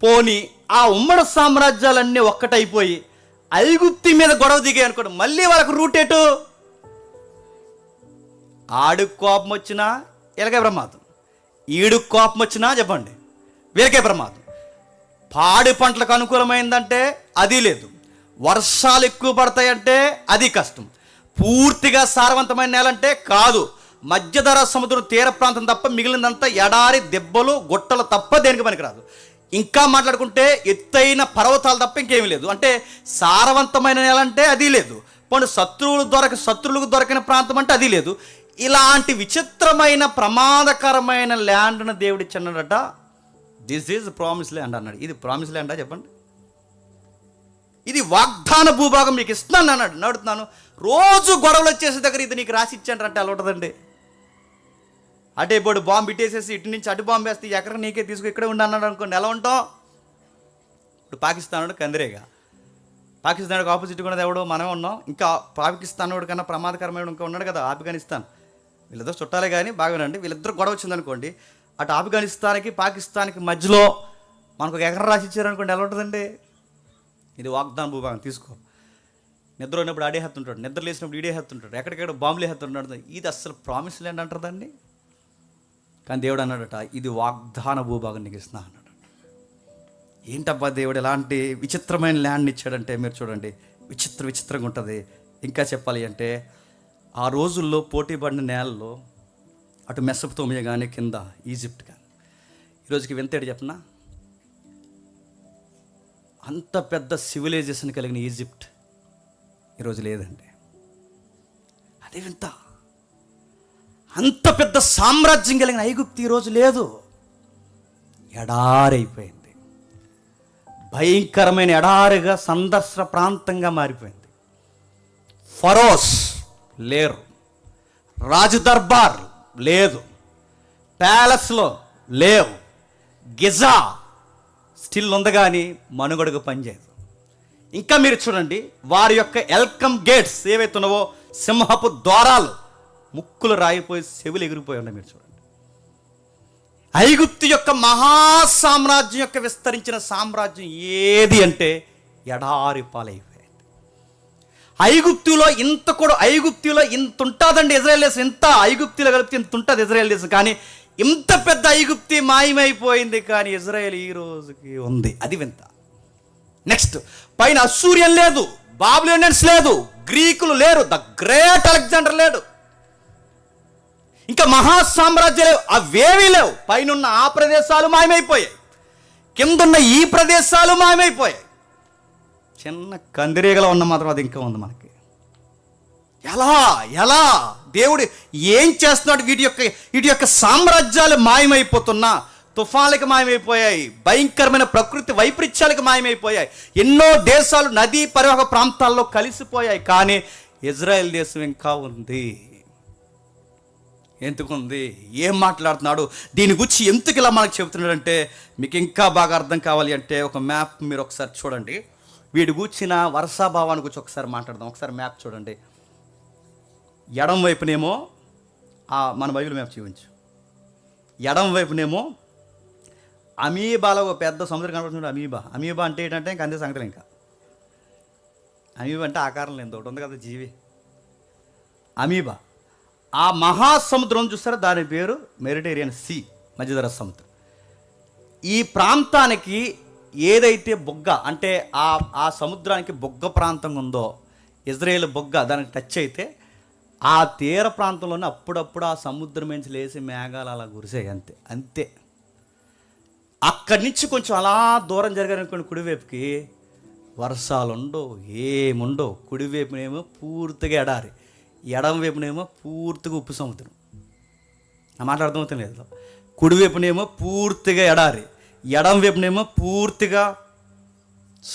Speaker 1: పోనీ ఆ ఉమ్మడి సామ్రాజ్యాలన్నీ ఒక్కటైపోయి ఐగుప్తి మీద గొడవ దిగాయి అనుకోండి, మళ్ళీ వాళ్ళకు రూట్ ఎటు? ఆడికి కోపం వచ్చినా వీళ్ళకే ప్రమాదం, ఈడుకు కోపం వచ్చినా చెప్పండి వీళ్ళకే ప్రమాదం. పాడి పంటలకు అనుకూలమైందంటే అది లేదు, వర్షాలు ఎక్కువ పడతాయంటే అది కష్టం, పూర్తిగా సారవంతమైన నేల అంటే కాదు. మధ్యధరా సముద్రం తీర ప్రాంతం తప్ప మిగిలినంతా ఎడారి, దెబ్బలు, గుట్టలు తప్ప దేనికి పనికిరాదు. ఇంకా మాట్లాడుకుంటే ఎత్తైన పర్వతాలు తప్ప ఇంకేమీ లేదు. అంటే సారవంతమైన నేల అంటే అది లేదు. పోనీ శత్రువులకు దొరకిన ప్రాంతం అంటే అది లేదు. ఇలాంటి విచిత్రమైన ప్రమాదకరమైన ల్యాండ్ను దేవుడిచ్చన్నాడట. దిస్ ఈజ్ ప్రామిస్ ల్యాండ్ అన్నాడు. ఇది ప్రామిస్ ల్యాండా చెప్పండి? ఇది వాగ్దాన భూభాగం మీకు ఇస్తున్నాను అన్నాడు. నడుతున్నాను రోజు గొడవలు వచ్చేసే దగ్గర ఇది నీకు రాసి ఇచ్చానంటే అలా ఉంటుందండి. అటే ఇప్పుడు బాంబు ఇట్టేసేసి ఇటు నుంచి అటు బాంబు వేస్తే ఎక్కడ నీకే తీసుకు ఇక్కడే ఉండి అన్నాడు అనుకోండి, ఎలా ఉంటాం? ఇప్పుడు పాకిస్తాన్ కందిరేగా, పాకిస్తాన్కి ఆపోజిట్ కూడా ఎవడో మనమే ఉన్నాం. ఇంకా పాకిస్తాన్ వాడు కన్నా ప్రమాదకరమైన ఇంకా ఉన్నాడు కదా ఆఫ్ఘనిస్తాన్. వీళ్ళిద్దరు చుట్టాలే కానీ బాగానండి. వీళ్ళిద్దరు గొడవ వచ్చిందనుకోండి, అటు ఆఫ్ఘనిస్తాన్కి పాకిస్తాన్కి మధ్యలో మనకు ఒక ఎకరం రాసి ఇచ్చారనుకోండి, ఎలా ఉంటుందండి? ఇది వాగ్దాన భూభాగం. తీసుకో. నిద్ర ఉన్నప్పుడు ఆడే హత్తుంటాడు, నిద్ర లేసినప్పుడు ఈడే హత్తుంటాడు, ఎక్కడికెక్కడ బాంబులే హత్తుంటాడు. ఇది అసలు ప్రామిస్ ల్యాండ్ అంటారు దాన్ని. కానీ దేవుడు అన్నాడట, ఇది వాగ్దాన భూభాగం నీకు ఇస్తున్నా అన్నాడు. ఏంటబ్బా దేవుడు ఎలాంటి విచిత్రమైన ల్యాండ్ ఇచ్చాడంటే మీరు చూడండి, విచిత్రంగా ఉంటుంది. ఇంకా చెప్పాలి అంటే ఆ రోజుల్లో పోటీ పడిన నేలలో అటు మెసొపొతేమియా కానీ కింద ఈజిప్ట్ కానీ, ఈరోజుకి వింతేడు చెప్పనా, అంత పెద్ద సివిలైజేషన్ కలిగిన ఈజిప్ట్ ఈరోజు లేదండి. అదే వింత. అంత పెద్ద సామ్రాజ్యం కలిగిన ఐగుప్తు ఈరోజు లేదు, ఎడారైపోయింది. భయంకరమైన ఎడారిగా సందర్శన ప్రాంతంగా మారిపోయింది. ఫరోస్ లేరు, రాజదర్బార్ లేదు, ప్యాలెస్లో లేవు, గిజా స్టిల్ ఉంది కానీ మనుగడకు పనిచేయదు. ఇంకా మీరు చూడండి, వారి యొక్క వెల్కమ్ గేట్స్ ఏవైతే ఉన్నావో, సింహపు ద్వారాలు ముక్కులు రాయిపోయి చెవులు ఎగిరిపోయి ఉన్నాయి. మీరు చూడండి, ఐగుప్తు యొక్క మహాసామ్రాజ్యం యొక్క విస్తరించిన సామ్రాజ్యం ఏది అంటే ఎడారి పాలైపోయింది. ఐగుప్తులో ఇంత ఉంటుందండి ఇజ్రాయెల్ దేశం, ఇంత ఐగుప్తులో కలిపితే ఇంత ఉంటుంది ఇజ్రాయెల్ దేశం. కానీ ఇంత పెద్ద ఐగుప్తి మాయమైపోయింది, కానీ ఇజ్రాయెల్ ఈ రోజుకి ఉంది. అది వింత. నెక్స్ట్, పైన అస్సూరియన్ లేదు, బాబిలోనియన్స్ లేదు, గ్రీకులు లేరు, ద గ్రేట్ అలెగ్జాండర్ లేడు, ఇంకా మహాసామ్రాజ్యాలు అవేవీ లేవు. పైన ఆ ప్రదేశాలు మాయమైపోయాయి, కిందున్న ఈ ప్రదేశాలు మాయమైపోయాయి. చిన్న కందిరీగలో ఉన్న మాత్రం అది ఇంకా ఉంది మనకి. ఎలా దేవుడు ఏం చేస్తున్నాడు? వీటి యొక్క సామ్రాజ్యాలు మాయమైపోతున్నా, తుఫాన్లకు మాయమైపోయాయి, భయంకరమైన ప్రకృతి వైపరీత్యాలకు మాయమైపోయాయి, ఎన్నో దేశాలు నదీ పరివాహక ప్రాంతాల్లో కలిసిపోయాయి. కానీ ఇజ్రాయెల్ దేశం ఇంకా ఉంది. ఎందుకుంది? ఏం మాట్లాడుతున్నాడు? దీని గురించి ఎందుకు ఇలా మనకు చెబుతున్నాడంటే, మీకు ఇంకా బాగా అర్థం కావాలి అంటే ఒక మ్యాప్ మీరు ఒకసారి చూడండి. వీడి కూర్చిన వర్షాభావాన్ని గురించి ఒకసారి మాట్లాడదాం. ఒకసారి మ్యాప్ చూడండి. ఎడం వైపునేమో మన బైబిల్ మ్యాప్ చూపించు. ఎడం వైపునేమో అమీబాలో ఒక పెద్ద సముద్రం కనబడుతుంది. అమీబా అంటే ఏంటంటే ఇంకా అంతే సంగతులు. ఇంకా అమీబా అంటే ఆకారం లేదు, ఒకటి ఉంది కదా జీవి, అమీబా. ఆ మహాసముద్రం చూస్తారా, దాని పేరు మెడిటేరియన్ సీ, మధ్యధరా సముద్రం. ఈ ప్రాంతానికి ఏదైతే బొగ్గ అంటే ఆ సముద్రానికి బొగ్గ ప్రాంతం ఉందో, ఇజ్రాయేల్ బొగ్గ దానికి టచ్ అయితే ఆ తీర ప్రాంతంలోనే అప్పుడప్పుడు ఆ సముద్రం నుంచి లేచి మేఘాలు అలా కురిసాయి. అంతే. అక్కడి నుంచి కొంచెం అలా దూరం జరిగారనుకోండి, కుడివైపుకి వర్షాలు ఉండవు, ఏముండవు. కుడివైపునేమో పూర్తిగా ఎడారి, ఎడం వైపునేమో పూర్తిగా ఉప్పు సముద్రం. నా మాట అర్థమవుతుంది లేదు. కుడివైపునేమో పూర్తిగా ఎడారి, ఎడం వైపునేమో పూర్తిగా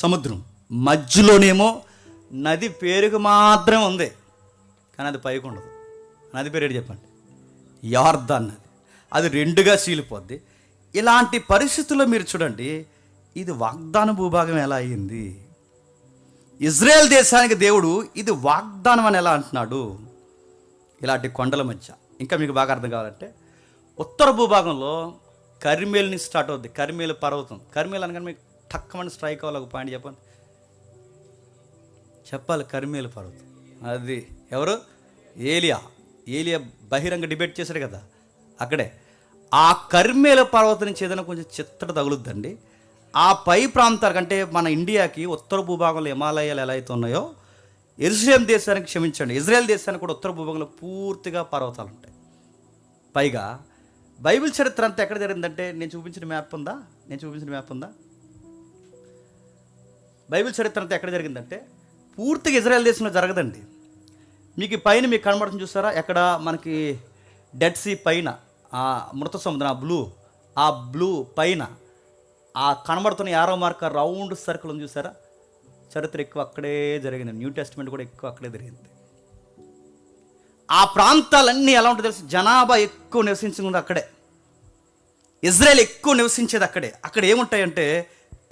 Speaker 1: సముద్రం, మధ్యలోనేమో నది పేరుకు మాత్రమే ఉంది, కానీ అది పైకి ఉండదు. నది పేరు ఏంటి చెప్పండి? యార్దాన్ నది. అది రెండుగా చీలిపోద్ది. ఇలాంటి పరిస్థితుల్లో మీరు చూడండి, ఇది వాగ్దాన భూభాగం ఎలా అయ్యింది? ఇజ్రాయెల్ దేశానికి దేవుడు ఇది వాగ్దానం అని ఎలా అంటున్నాడు? ఇలాంటి కొండల మధ్య. ఇంకా మీకు బాగా అర్థం కావాలంటే, ఉత్తర భూభాగంలో కర్మేల్ నుంచి స్టార్ట్ అవుద్ది. కర్మేలు పర్వతం. కర్మేల్ అనగానే మీకు టక్కమని స్ట్రైక్ అవ్వాలి. ఒక పాయింట్ చెప్పాలి. కర్మేలు పర్వతం అది ఎవరు? ఏలియా బహిరంగ డిబేట్ చేశాడు కదా, అక్కడే. ఆ కర్మేల పర్వతం నుంచి ఏదైనా కొంచెం చిత్తట తగులుద్దండి. ఆ పై ప్రాంతాలకు అంటే మన ఇండియాకి ఉత్తర భూభాగంలో హిమాలయాలు ఎలా అయితే ఉన్నాయో, యెరూషలేం దేశానికి, క్షమించండి, ఇజ్రాయెల్ దేశానికి కూడా ఉత్తర భూభాగంలో పూర్తిగా పర్వతాలు ఉంటాయి. పైగా బైబిల్ చరిత్ర అంతా ఎక్కడ జరిగిందంటే, నేను చూపించిన మ్యాప్ ఉందా? బైబిల్ చరిత్ర అంతా ఎక్కడ జరిగిందంటే పూర్తిగా ఇజ్రాయెల్ దేశంలో జరగదండి. మీకు పైన మీకు కనబడుతుంది చూసారా, ఎక్కడ మనకి డెడ్ సీ పైన మృత సముద్రం, ఆ బ్లూ పైన ఆ కనబడుతున్న యారో మార్క రౌండ్ సర్కిల్ ఉంది చూసారా, చరిత్ర ఎక్కువ అక్కడే జరిగింది. న్యూ టెస్ట్మెంట్ కూడా ఎక్కువ అక్కడే జరిగింది. ఆ ప్రాంతాలన్నీ ఎలా ఉంటుందో తెలుసు, జనాభా ఎక్కువ నివసించింది అక్కడే, ఇజ్రాయెల్ ఎక్కువ నివసించేది అక్కడే. అక్కడ ఏముంటాయంటే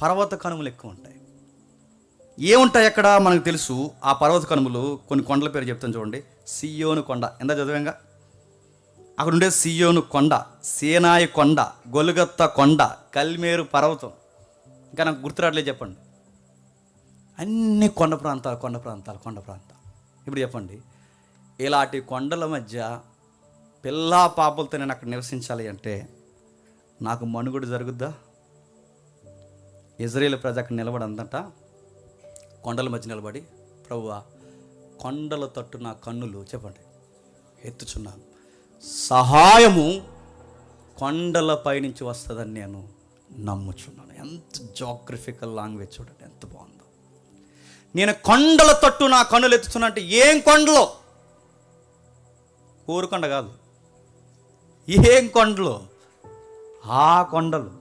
Speaker 1: పర్వత కనుమలు ఎక్కువ ఉంటాయి. ఏముంటాయి అక్కడ మనకు తెలుసు. ఆ పర్వత కనుమలు కొన్ని కొండల పేరు చెప్తాను చూడండి. సియోను కొండ, ఎంత చదివాంగా, అక్కడ ఉండే సియోను కొండ, సీనాయి కొండ, గొలుగొత్తా కొండ, కల్మేరు పర్వతం, ఇంకా నాకు గుర్తురాట్లేదు చెప్పండి. అన్ని కొండ ప్రాంతాలు. ఇప్పుడు చెప్పండి, ఇలాంటి కొండల మధ్య పిల్లా పాపలతో నేను అక్కడ నివసించాలి అంటే నాకు మనుగడ జరుగుద్దా? ఇజ్రాయేల్ ప్రజ అక్కడ నిలబడందట, కొండల మధ్య నిలబడి, ప్రభువా కొండల తట్టు నా కన్నులు చెప్పండి ఎత్తుచున్నాను, సహాయము కొండలపై నుంచి వస్తుందని నేను నమ్ముచున్నాను. ఎంత జాగ్రఫికల్ లాంగ్వేజ్ చూడండి, ఎంత బాగుందో. నేను కొండల తట్టు నా కన్నులు ఎత్తుచున్నా అంటే ఏం కొండలో? ఊరుకొండ కాదు, ఏం కొండలు? ఆ కొండలు,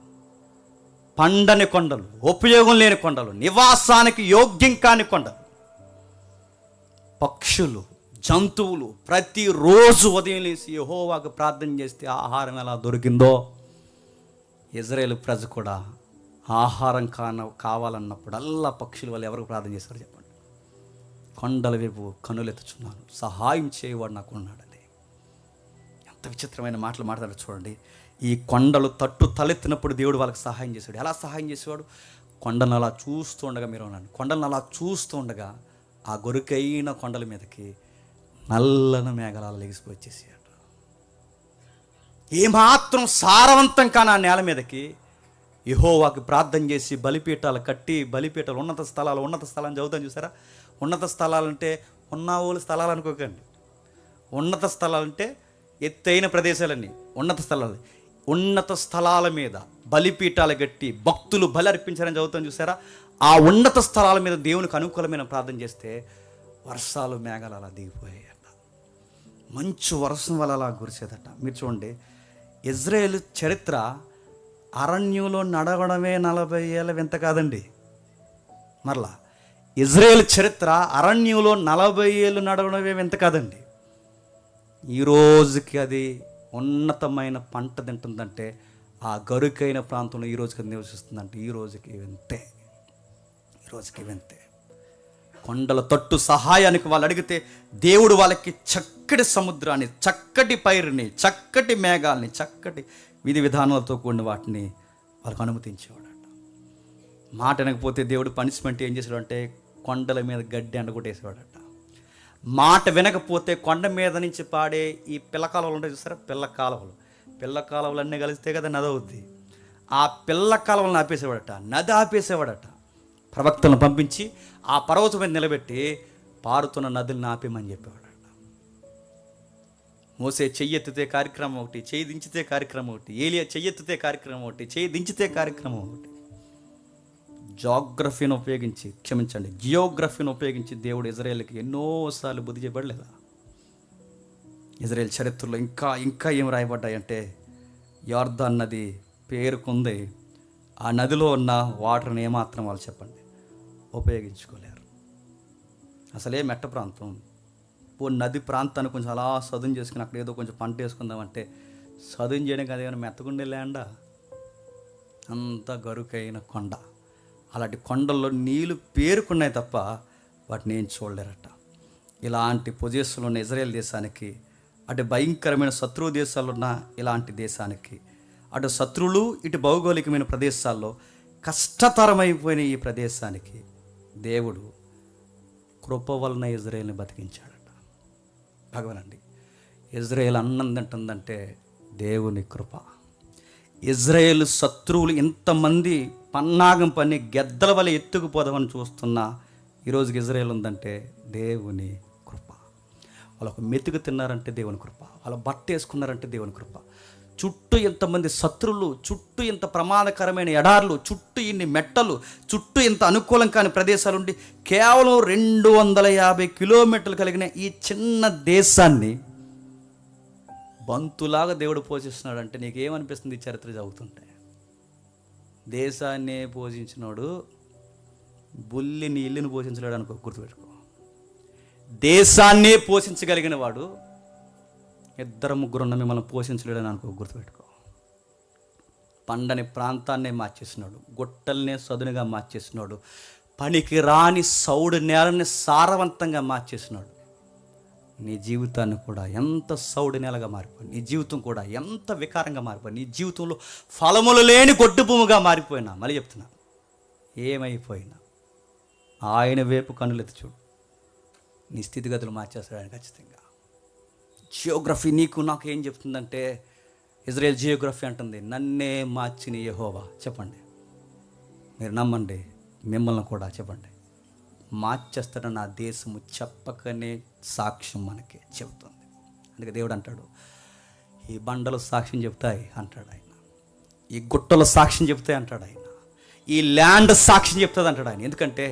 Speaker 1: పండని కొండలు, ఉపయోగం లేని కొండలు, నివాసానికి యోగ్యం కాని కొండలు. పక్షులు, జంతువులు ప్రతిరోజు ఉదయం లేసి యెహోవాకు ప్రార్థన చేస్తే ఆహారం ఎలా దొరికిందో, ఇజ్రాయేల్ ప్రజ కూడా ఆహారం కావాలన్నప్పుడల్లా పక్షుల వల్ల ఎవరికి ప్రార్థన చేశారు చెప్పండి? కొండల వైపు కనులెత్తుచున్నాను, సహాయం చేయవాడు నాకు ఉన్నాడని. ఎంత విచిత్రమైన మాటలు మాట్లాడారు చూడండి. ఈ కొండలు తట్టు తలెత్తినప్పుడు దేవుడు వాళ్ళకి సహాయం చేశాడు. ఎలా సహాయం చేసేవాడు? కొండలను అలా చూస్తూ ఉండగా, మీరు అన్నాను, కొండలను అలా చూస్తూ ఉండగా ఆ గొరుకైన కొండల మీదకి నల్లని మేఘాలు లెగిసిపోయి వచ్చేసాడు. ఏమాత్రం సారవంతం కాని ఆ నేల మీదకి యెహోవాకి ప్రార్థన చేసి బలిపీఠాలు కట్టి, బలిపీఠాలు, ఉన్నత స్థలాన్ని చదువుతాను చూసారా. ఉన్నత స్థలాలంటే ఉన్నావోలు స్థలాలు అనుకోకండి. ఉన్నత స్థలాలంటే ఎత్తైన ప్రదేశాలన్నీ ఉన్నత స్థలాల మీద బలిపీఠాలు కట్టి భక్తులు బలి అర్పించారని చదువుతాను చూసారా. ఆ ఉన్నత స్థలాల మీద దేవునికి అనుకూలమైన ప్రార్థన చేస్తే వర్షాలు, మేఘాలు అలా దిగిపోయాయట. మంచు వర్షం వల్ల అలా కురిసేదట. మీరు చూడండి, ఇజ్రాయేల్ చరిత్ర అరణ్యంలో నడవడమే 40 ఏళ్ళ వింత కాదండి. మరలా ఇజ్రాయేల్ చరిత్ర అరణ్యంలో 40 ఏళ్ళు నడవడమే వింత కాదండి. ఈ రోజుకి అది ఉన్నతమైన పంట తింటుందంటే, ఆ గరుకైన ప్రాంతంలో ఈ రోజుకి నివసిస్తుందంటే ఈ రోజుకి వింతే. కొండల తట్టు సహాయానికి వాళ్ళు అడిగితే దేవుడు వాళ్ళకి చక్కటి సముద్రాన్ని, చక్కటి పైరుని, చక్కటి మేఘాలని, చక్కటి విధి విధానాలతో కూడిన వాటిని వాళ్ళకు అనుమతించేవాడట. మాట వినకపోతే దేవుడు పనిష్మెంట్ ఏం చేసేవాడంటే కొండల మీద గడ్డి ఎండగొట్టేసేవాడట. మాట వినకపోతే కొండ మీద నుంచి పాడే ఈ పిల్ల కాలువలు ఉంటాయి చూస్తారా, పిల్ల కాలువలు అన్నీ కలిస్తే కదా నది అవుద్ది. ఆ పిల్ల కాలువలను ఆపేసేవాడట, నది ఆపేసేవాడట. ప్రవక్తలను పంపించి ఆ పర్వతం మీద నిలబెట్టి పారుతున్న నదులను ఆపేమని చెప్పేవాడట. మోసే చెయ్యెత్తితే కార్యక్రమం ఒకటి, చెయ్యి దించితే కార్యక్రమం ఒకటి, ఏలియా చెయ్యెత్తితే కార్యక్రమం ఒకటి, చెయ్యి దించితే కార్యక్రమం ఒకటి. జియోగ్రఫీని ఉపయోగించి దేవుడు ఇజ్రాయేల్కి ఎన్నోసార్లు బుద్ధి చేయబడలేదా? ఇజ్రాయేల్ చరిత్రలో ఇంకా ఏం రాయబడ్డాయంటే, యోర్దాన్ నది పేరుకుంది, ఆ నదిలో ఉన్న వాటర్ని ఏమాత్రం వాళ్ళు చెప్పండి ఉపయోగించుకోలేరు. అసలే మెట్ట ప్రాంతం. నది ప్రాంతాన్ని కొంచెం అలా సదును చేసుకుని అక్కడ ఏదో కొంచెం పంట వేసుకుందామంటే సదును చేయడానికి అదేమైనా మెత్తగుండే ల్యాండా, అంత గరుకైన కొండ. అలాంటి కొండల్లో నీళ్ళు పేరుకున్నాయి తప్ప వాటిని ఏం చూడలేరట. ఇలాంటి పొజిషన్లో ఉన్న ఇజ్రాయేల్ దేశానికి, అటు భయంకరమైన శత్రువు దేశాల్లో ఉన్న ఇలాంటి దేశానికి, అటు శత్రువులు ఇటు భౌగోళికమైన ప్రదేశాల్లో కష్టతరమైపోయిన ఈ ప్రదేశానికి దేవుడు కృప వలన ఇజ్రాయేల్ని బతికించాడట. భగవనండి, ఇజ్రాయేల్ అన్నందంటుందంటే దేవుని కృప. ఇజ్రాయేల్ శత్రువులు ఇంతమంది పన్నాగం పని గెద్దల వల్ల ఎత్తుకుపోదామని చూస్తున్నా ఈరోజుకి ఇజ్రాయేల్ ఉందంటే దేవుని కృప. వాళ్ళకు మెతుకు తిన్నారంటే దేవుని కృప, వాళ్ళ బట్ట వేసుకున్నారంటే దేవుని కృప. చుట్టూ ఎంతమంది శత్రువులు, చుట్టూ ఇంత ప్రమాదకరమైన ఎడార్లు, చుట్టూ ఇన్ని మెట్టలు, చుట్టూ ఇంత అనుకూలం కాని ప్రదేశాలు ఉండి కేవలం 250 కిలోమీటర్లు కలిగిన ఈ చిన్న దేశాన్ని బంతులాగా దేవుడు పోషిస్తున్నాడంటే నీకేమనిపిస్తుంది? ఈ చరిత్ర చదువుతుంటే దేశాన్నే పోషించినోడు బుల్లిని ఇల్లుని పోషించలేడు అనుకో, గుర్తుపెట్టుకో. దేశాన్నే పోషించగలిగిన వాడు 2-3 ఉన్న మిమ్మల్ని పోషించలేడని అనుకో, గుర్తుపెట్టుకో. పండని ప్రాంతాన్నే మార్చేసినాడు, గుట్టల్నే సదునుగా మార్చేసినాడు, పనికి రాని సౌడు నేలని సారవంతంగా మార్చేసినాడు. నీ జీవితాన్ని కూడా ఎంత సౌడు నేలగా మారిపోయి, నీ జీవితం కూడా ఎంత వికారంగా మారిపోయి, నీ జీవితంలో ఫలములు లేని గొడ్డు భూమిగా మారిపోయినా, మళ్ళీ చెప్తున్నా, ఏమైపోయినా ఆయన వైపు కన్నులెత్తి చూడు, నీ స్థితిగతులు మార్చేస్తాడు ఆయన ఖచ్చితంగా. జియోగ్రఫీ నీకు నాకు ఏం చెప్తుందంటే, ఇజ్రాయేల్ జియోగ్రఫీ అంటుంది నన్నే మార్చిన యెహోవా. చెప్పండి, మీరు నమ్మండి, మిమ్మల్ని కూడా చెప్పండి, మార్చేస్తాడని నా దేశము చెప్పకనే సాక్ష్యం మనకి చెబుతుంది. అందుకే దేవుడు అంటాడు, ఈ బండలు సాక్ష్యం చెప్తాయి అంటాడు ఆయన, ఈ గుట్టలు సాక్ష్యం చెప్తాయి అంటాడు ఆయన, ఈ ల్యాండ్ సాక్ష్యం చెప్తుంది అంటాడు ఆయన. ఎందుకంటే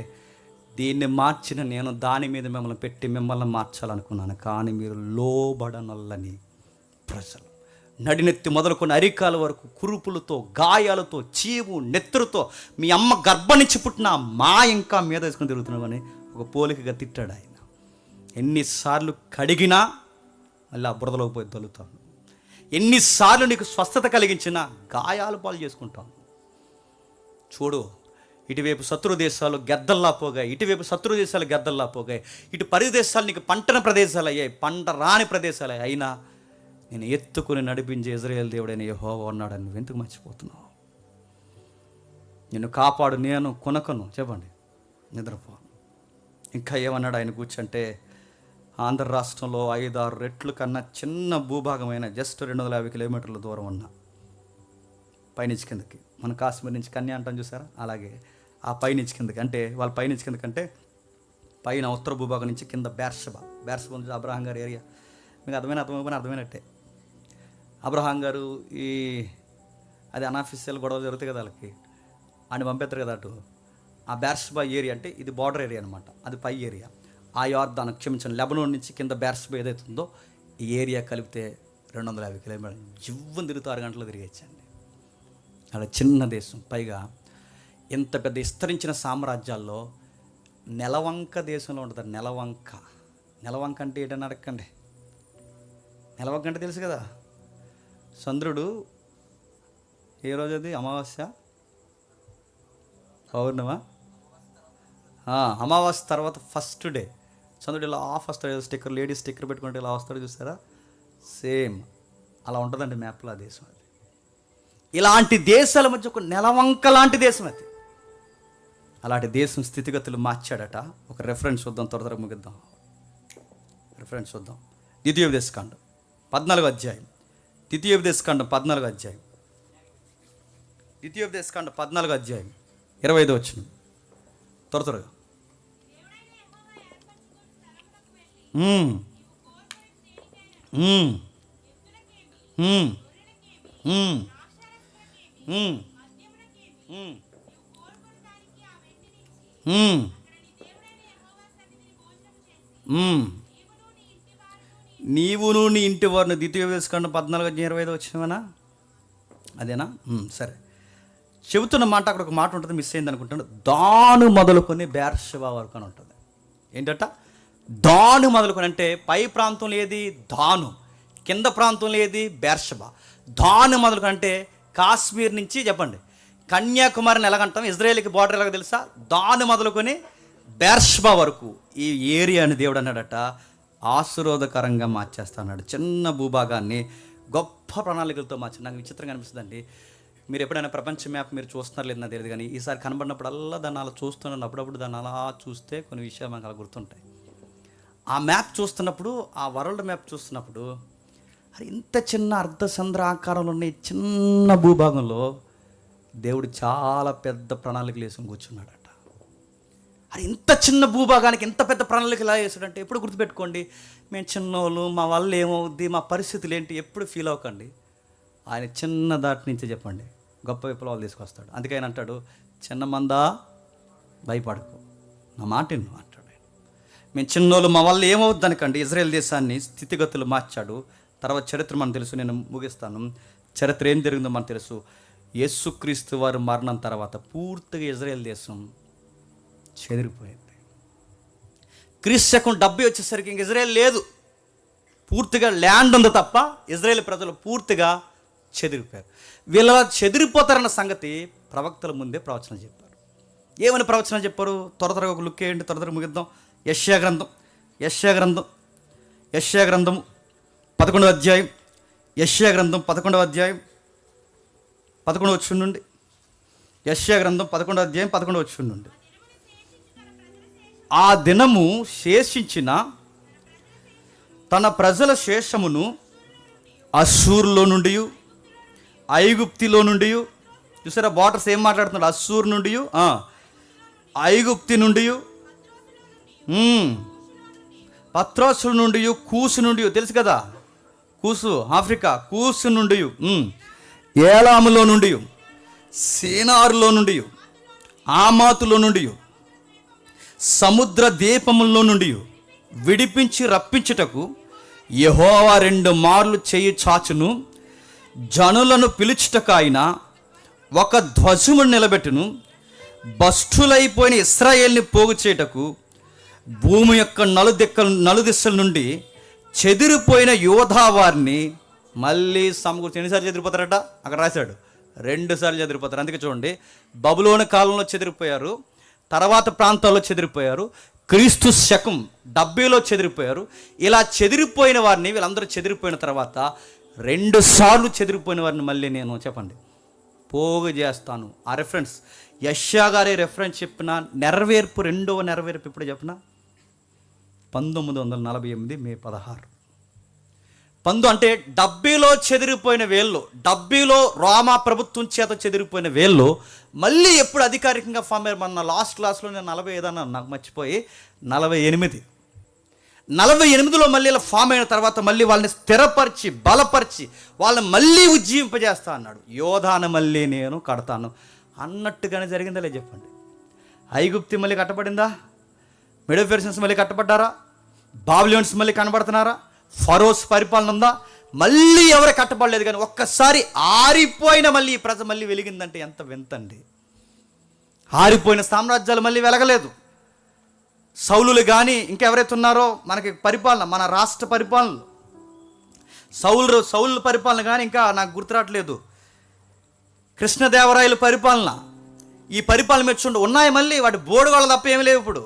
Speaker 1: దీన్ని మార్చిన నేను దాని మీద మిమ్మల్ని పెట్టి మిమ్మల్ని మార్చాలనుకున్నాను, కానీ మీరు లోబడనొల్లని ప్రజలు. నడినెత్తి మొదలుకొని అరికాల వరకు కురుపులతో, గాయాలతో, చీము నెత్తురుతో మీ అమ్మ గర్భం నుంచి పుట్టిన మా ఇంకా మీద వేసుకొని తిరుగుతున్నామని ఒక పోలికగా తిట్టాడు ఆయన. ఎన్నిసార్లు కడిగినా మళ్ళీ ఆ బురదలోకి పోయి తొలుతాను, ఎన్నిసార్లు నీకు స్వస్థత కలిగించినా గాయాలు పాలు చేసుకుంటాను. చూడు, ఇటువైపు శత్రు దేశాలు గెద్దల్లా పోగాయి, ఇటువైపు శత్రు దేశాలు గెద్దల్లా పోగాయి, ఇటు పరిదేశాలు నీకు పంటన ప్రదేశాలు అయ్యాయి, పంట రాని ప్రదేశాలు అయ్యాయి. అయినా నేను ఎత్తుకుని నడిపించే ఇజ్రాయేల్ దేవుడైన యెహోవా ఉన్నాడని నువ్వు ఎందుకు మర్చిపోతున్నావు? నిన్ను కాపాడు, నేను కొనకను, చెప్పండి, నిద్రపోను. ఇంకా ఏమన్నాడు ఆయన కూర్చుంటే, ఆంధ్ర రాష్ట్రంలో 5-6 రెట్లు కన్నా చిన్న భూభాగమైన జస్ట్ 250 కిలోమీటర్ల దూరం ఉన్న పైనుంచి కిందకి, మన కాశ్మీర్ నుంచి కన్యా అంటాం చూసారా, అలాగే ఆ పైనుంచి కిందకి, అంటే వాళ్ళ పైనుంచి కిందకంటే పైన ఉత్తర భూభాగం నుంచి కింద బేర్షబా నుంచి అబ్రహాం గారి ఏరియా. మీకు అర్థమైనట్టే. అబ్రహాం గారు ఈ అది అన్అఫీషియల్ గొడవలు జరుగుతాయి కదా వాళ్ళకి, ఆయన పంపిస్తారు కదా అటు. ఆ బేర్షబా ఏరియా అంటే ఇది బార్డర్ ఏరియా అనమాట, అది పై ఏరియా. ఆ యోర్దాను క్షమించండి, లెబనోన్ నుంచి కింద బేర్షబా ఏదైతుందో ఈ ఏరియా కలిపితే 250 కిలోమీటర్లు జివ్వని తిరుగుతూ 6 గంటలు తిరిగేచ్చండి. అలా చిన్న దేశం, పైగా ఇంత పెద్ద విస్తరించిన సామ్రాజ్యాల్లో నెలవంక దేశంలో ఉంటుంది. నెలవంక అంటే ఏంటని అడగండి. నెలవంక అంటే తెలుసు కదా, చంద్రుడు ఏ రోజు అది, అమావాస్య, పౌర్ణమ, అమావాస్య తర్వాత ఫస్ట్ డే చంద్రుడు ఇలా ఆఫ్ వస్తాడు, స్టిక్కర్ లేడీ స్టిక్కర్ పెట్టుకుంటే ఇలా వస్తాడు చూసారా, సేమ్ అలా ఉంటుందండి మ్యాప్లో ఆ దేశం. అది ఇలాంటి దేశాల మధ్య ఒక నెలవంక లాంటి దేశం అది. అలాంటి దేశం స్థితిగతులు మార్చాడట. ఒక రెఫరెన్స్ చూద్దాం, త్వరగా ముగిద్దాం. రెఫరెన్స్ చూద్దాం. ద్వితీయోపదేశకాండం 14వ అధ్యాయం. ద్వితీయోపదేశకాండం 14వ అధ్యాయం. ద్వితీయోపదేశకాండం 14వ అధ్యాయం 25వ వచనం. త్వరగా నీవును నీ ఇంటి వారిని. ద్వితీయోపదేశకాండం 14:25 వచ్చినవనా? అదేనా? సరే, చెబుతున్న మాట అక్కడ ఒక మాట ఉంటుంది, మిస్ అయింది అనుకుంటాను. దాను మొదలుకొని బేర్షెబా వరకు అని ఉంటుంది. ఏంటట? దాను మొదలుకొని అంటే పై ప్రాంతంలో ఏది దాను, కింద ప్రాంతంలో ఏది బేర్షెబా. దాను మొదలుకొని అంటే కాశ్మీర్ నుంచి చెప్పండి కన్యాకుమారిని ఎలాగంటాం, ఇజ్రాయేల్కి బార్డర్ ఎలాగో తెలుసా? దాను మొదలుకొని బేర్షెబా వరకు ఈ ఏరియాని దేవుడు అన్నాడట ఆశీర్వాదకరంగా మార్చేస్తా అన్నాడు. చిన్న భూభాగాన్ని గొప్ప ప్రణాళికలతో మార్చి. నాకు విచిత్రంగా అనిపిస్తుందండి. మీరు ఎప్పుడైనా ప్రపంచ మ్యాప్ మీరు చూస్తున్నారు లేదు నాకు తెలియదు, కానీ ఈసారి కనబడినప్పుడల్లా దాన్ని అలా చూస్తున్నాను. అప్పుడప్పుడు దాన్ని అలా చూస్తే కొన్ని విషయాలు మనకు అలా గుర్తుంటాయి. ఆ మ్యాప్ చూస్తున్నప్పుడు, ఆ వరల్డ్ మ్యాప్ చూస్తున్నప్పుడు, అది ఇంత చిన్న అర్ధచంద్ర ఆకారంలో ఉన్న చిన్న భూభాగంలో దేవుడు చాలా పెద్ద ప్రణాళికలు వేసుకొని కూర్చున్నాడట. అది ఇంత చిన్న భూభాగానికి ఇంత పెద్ద ప్రణాళిక ఎలా వేసాడంటే, ఎప్పుడు గుర్తుపెట్టుకోండి, మేము చిన్నోళ్ళు, మా వల్ల ఏమవుద్ది, మా పరిస్థితులు ఏంటి, ఎప్పుడు ఫీల్ అవ్వకండి. ఆయన చిన్న దాటి నుంచి చెప్పండి గొప్ప విప్లవాలు తీసుకొస్తాడు. అందుకే ఆయన అంటాడు, చిన్న మందా భయపడకు, నా మాట విను అంటాడు. మేము చిన్నోళ్ళు, మా వల్ల ఏమవుద్ది అనకండి. ఇజ్రాయెల్ దేశాన్ని స్థితిగతులు మార్చాడు. తర్వాత చరిత్ర మనకు తెలుసు, నేను ముగిస్తాను. చరిత్ర ఏం జరిగిందో మనకు తెలుసు. యేసుక్రీస్తు వారు మరణం తర్వాత పూర్తిగా ఇజ్రాయెల్ దేశం చెదిరిపోయింది. క్రీస్తు శకం 70 వచ్చేసరికి ఇంక ఇజ్రాయెల్ లేదు, పూర్తిగా ల్యాండ్ ఉంది తప్ప ఇజ్రాయెల్ ప్రజలు పూర్తిగా చెదిరిపోయారు. వీళ్ళ చెదిరిపోతారన్న సంగతి ప్రవక్తల ముందే ప్రవచనం చెప్పారు. ఏమని ప్రవచనం చెప్పారు? త్వరగా ఒక లుక్ వేయండి, త్వరగా ముగిద్దాం. యెషయా గ్రంథం 11వ అధ్యాయం. యెషయా గ్రంథం 11వ అధ్యాయం 11వ వచనం నుండి. యెషయా గ్రంథం 11వ అధ్యాయం 11వ వచనం నుండి. ఆ దినము శేషించిన తన ప్రజల శేషమును అశ్షూరులో నుండి, ఐగుప్తిలో నుండి, చూసారా బార్డర్స్ ఏం మాట్లాడుతున్నాడు? అశ్షూరు నుండి, ఐగుప్తి నుండి, పత్రోసుల నుండి, కూసు నుండి, తెలుసు కదా కూసు, ఆఫ్రికా, కూసు నుండి, ఏలాములో నుండి, సీనారులో నుండి, ఆమాతులో నుండి, సముద్ర దీపములో నుండి విడిపించి రప్పించుటకు యెహోవా 2 మార్లు చెయ్యి చాచును. జనులను పిలుచుటకు ఆయన ఒక ధ్వజమును నిలబెట్టును. భ్రష్టులైపోయిన ఇశ్రాయేల్ని పోగు చేయుటకు భూమి యొక్క నలుదిశల నుండి చెదిరిపోయిన యోధా వారిని మళ్ళీ సమకూర్చి. ఎన్నిసార్లు చెదిరిపోతారట? అక్కడ రాశాడు 2 సార్లు చెదిరిపోతారు. అందుకే చూడండి, బబులోను కాలంలో చెదిరిపోయారు, తర్వాత ప్రాంతాల్లో చెదిరిపోయారు, క్రీస్తు శకం 70లో చెదిరిపోయారు. ఇలా చెదిరిపోయిన వారిని, వీళ్ళందరూ చెదిరిపోయిన తర్వాత 2 సార్లు చెదిరిపోయిన వారిని మళ్ళీ నేను చెప్పండి పోగు చేస్తాను. ఆ రెఫరెన్స్ యెషయా గారి రెఫరెన్స్ చెప్పిన నెరవేర్పు, 2వ నెరవేర్పు ఇప్పుడు చెప్పిన 1948 మే 16. అంటే 70లో చెదిరిపోయిన వేళ్ళు, 70లో రోమా ప్రభుత్వం చేత చెదిరిపోయిన వేళ్ళు మళ్ళీ ఎప్పుడు అధికారికంగా ఫామ్ అయ్యారు? మన లాస్ట్ క్లాస్లో నేను 45 అన్నాను, నాకు మర్చిపోయి 48లో మళ్ళీ ఇలా ఫామ్ అయిన తర్వాత మళ్ళీ వాళ్ళని స్థిరపరిచి బలపరిచి వాళ్ళని మళ్ళీ ఉజ్జీవింపజేస్తా అన్నాడు. యోధాను మళ్ళీ నేను కడతాను అన్నట్టుగానే జరిగిందా లేదు చెప్పండి? ఐగుప్తి మళ్ళీ కట్టబడిందా? మెడో పెర్షియన్స్ మళ్ళీ కట్టబడ్డారా? బాబిలోన్స్ మళ్ళీ కనబడుతున్నారా? ఫరోస్ పరిపాలన ఉందా? మళ్ళీ ఎవరు కట్టబడలేదు. కానీ ఒక్కసారి ఆరిపోయిన మళ్ళీ ఈ ప్రజ మళ్ళీ వెలిగిందంటే ఎంత వింతండి. ఆరిపోయిన సామ్రాజ్యాలు మళ్ళీ వెలగలేదు. సౌలులు కానీ ఇంకెవరైతే ఉన్నారో మనకి పరిపాలన, మన రాష్ట్ర పరిపాలనలు, సౌలు పరిపాలన కానీ ఇంకా నాకు గుర్తురావట్లేదు. కృష్ణదేవరాయల పరిపాలన, ఈ పరిపాలన మీద చూడండి, ఉన్నాయి మళ్ళీ వాటి బోర్డు వాళ్ళ తప్ప ఏమీ లేవు. ఇప్పుడు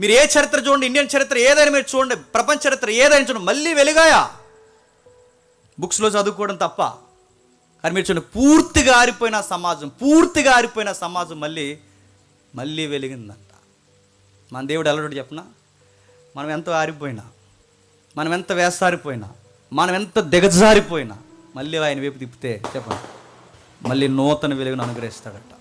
Speaker 1: మీరు ఏ చరిత్ర చూడండి, ఇండియన్ చరిత్ర ఏదైనా మీరు చూడండి, ప్రపంచ చరిత్ర ఏదైనా చూడండి, మళ్ళీ వెలిగాయా బుక్స్లో చదువుకోవడం తప్ప. కానీ మీరు చూడండి, పూర్తిగా ఆరిపోయిన సమాజం మళ్ళీ వెలిగిందంట. మన దేవుడు ఎలాంటి చెప్పనా, మనం ఎంత ఆరిపోయినా, మనం ఎంత వేసారిపోయినా, మనం ఎంత దిగజారిపోయినా మళ్ళీ ఆయన వైపు తిప్పితే చెప్పండి, మళ్ళీ నూతన వెలుగును అనుగ్రహిస్తాడట.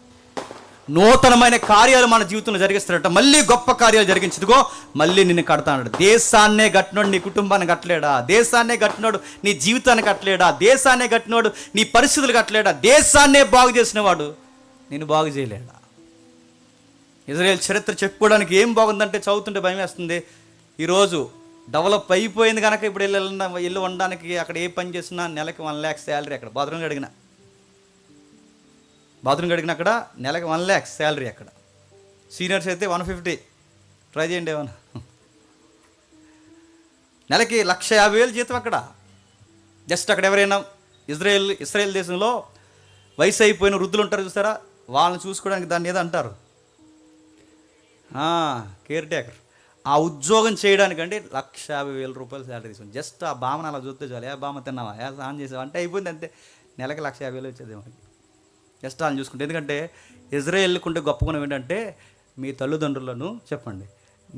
Speaker 1: నూతనమైన కార్యాలు మన జీవితంలో జరిగిస్తాడట. మళ్ళీ గొప్ప కార్యాలు జరిగించదుగో, మళ్ళీ నిన్ను కడతాడు. దేశాన్నే కట్టినోడు నీ కుటుంబాన్ని కట్టలేడా? దేశాన్నే కట్టినోడు నీ జీవితాన్ని కట్టలేడా? దేశాన్నే కట్టినోడు నీ పరిస్థితులు కట్టలేడా? దేశాన్నే బాగు చేసిన వాడు నేను బాగు చేయలేడా? ఇజ్రాయేల్ చరిత్ర చెప్పుకోవడానికి ఏం బాగుందంటే చదువుతుంటే భయం వేస్తుంది. ఈరోజు డెవలప్ అయిపోయింది కనుక ఇప్పుడు ఇల్లు ఉండడానికి అక్కడ ఏ పని చేసినా నెలకి 1 lakh శాలరీ. అక్కడ బాత్రూమ్ కడిగిన అక్కడ నెలకి 1 lakh శాలరీ. అక్కడ సీనియర్స్ అయితే 150. ట్రై చేయండి ఏమన్నా. నెలకి 1,50,000 జీతం అక్కడ. జస్ట్ అక్కడ ఎవరైనా ఇస్రాయేల్ దేశంలో వయసు అయిపోయిన వృద్ధులు ఉంటారు చూస్తారా, వాళ్ళని చూసుకోవడానికి దాన్ని ఏదో అంటారు, కేర్ టేకర్. ఆ ఉద్యోగం చేయడానికంటే 1,50,000 రూపాయలు శాలరీ తీసుకుని జస్ట్ ఆ బామను అలా చూస్తే చాలు, ఏ బామ తిన్నావా, ఏ స్నానం చేసావా అంటే అయిపోయింది అంతే. నెలకి 1,50,000 వచ్చేది మనకి జస్ట్ వాళ్ళని చూసుకుంటే. ఎందుకంటే ఇజ్రాయేల్కుంటే గొప్ప గుణం ఏంటంటే, మీ తల్లిదండ్రులను చెప్పండి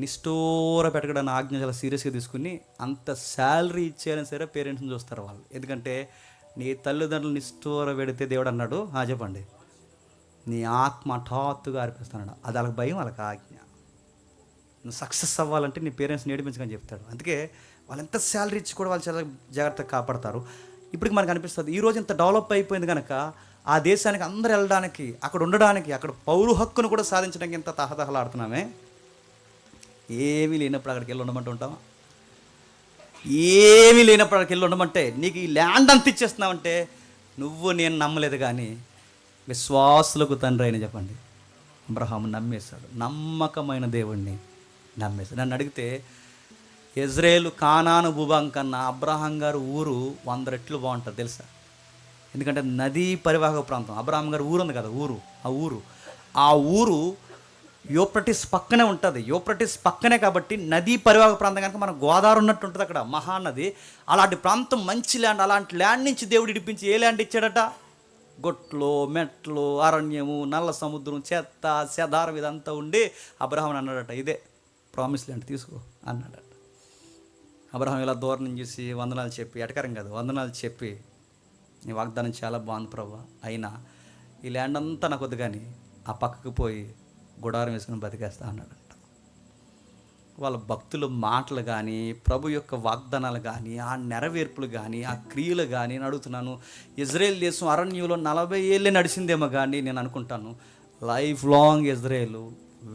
Speaker 1: నిష్ఠూర పెట్టకడానికి ఆజ్ఞ చాలా సీరియస్గా తీసుకుని అంత శాలరీ ఇచ్చేయాలని సరే పేరెంట్స్ని చూస్తారు వాళ్ళు. ఎందుకంటే నీ తల్లిదండ్రులు నిష్ఠూర పెడితే దేవుడు అన్నాడు, చెప్పండి, నీ ఆత్మ హఠాత్తుగా అర్పిస్తాడు. అది వాళ్ళకి భయం, వాళ్ళకి ఆజ్ఞ. నువ్వు సక్సెస్ అవ్వాలంటే నీ పేరెంట్స్ నేర్పించమని చెప్తాడు. అందుకే వాళ్ళు ఎంత శాలరీ ఇచ్చి కూడా వాళ్ళు చాలా జాగ్రత్తగా కాపాడతారు. ఇప్పటికి మనకు అనిపిస్తుంది, ఈరోజు ఇంత డెవలప్ అయిపోయింది కనుక ఆ దేశానికి అందరూ వెళ్ళడానికి, అక్కడ ఉండడానికి, అక్కడ పౌర హక్కును కూడా సాధించడానికి ఎంత తహతహలాడుతున్నామే. ఏమీ లేనప్పుడు అక్కడికి వెళ్ళి ఉండమంటూ ఉంటావా? ఏమీ లేనప్పుడు అక్కడికి వెళ్ళి ఉండమంటే, నీకు ఈ ల్యాండ్ అంత ఇచ్చేస్తున్నావంటే నువ్వు నేను నమ్మలేదు. కానీ విశ్వాసులకు తండ్రి అయిన చెప్పండి అబ్రహాము నమ్మేశాడు. నమ్మకమైన దేవుణ్ణి నమ్మేశాడు. నన్ను అడిగితే ఇజ్రాయేలు కానాను భూభాగం కన్నా అబ్రహాం గారు ఊరు 100 రెట్లు బాగుంటుంది తెలుసా? ఎందుకంటే నదీ పరివాహక ప్రాంతం. అబ్రహాం గారు ఊరు ఉంది కదా, ఆ ఊరు యూఫ్రటీస్ పక్కనే ఉంటుంది. యూఫ్రటీస్ పక్కనే కాబట్టి నదీ పరివాహక ప్రాంతం కనుక మన గోదావరి ఉన్నట్టు ఉంటుంది అక్కడ, మహానది. అలాంటి ప్రాంతం మంచి ల్యాండ్. అలాంటి ల్యాండ్ నుంచి దేవుడు ఇడిపించి ఏ ల్యాండ్ ఇచ్చాడట? గొట్లు, మెట్లు, అరణ్యము, నల్ల సముద్రం, చెత్త చెదారం ఇదంతా ఉండి అబ్రహాం అన్నాడట, ఇదే ప్రామిస్ ల్యాండ్ తీసుకో అన్నాడట. అబ్రహాం ఇలా దూరం నుంచి చూసి వందనాలు చెప్పి, ఎటకరం కాదు వందనాలు చెప్పి, నీ వాగ్దానం చాలా బాగుంది ప్రభు, అయినా ఈ ల్యాండ్ అంతా నాకు వద్దు కానీ ఆ పక్కకు పోయి గుడారం వేసుకుని బతికేస్తా అన్నాడట. వాళ్ళ భక్తుల మాటలు కానీ, ప్రభు యొక్క వాగ్దానాలు కానీ, ఆ నెరవేర్పులు కానీ, ఆ క్రియలు కానీ నేను అడుగుతున్నాను. ఇజ్రాయేల్ దేశం అరణ్యంలో 40 ఏళ్ళే నడిచిందేమో కానీ నేను అనుకుంటాను లైఫ్ లాంగ్ ఇజ్రాయేల్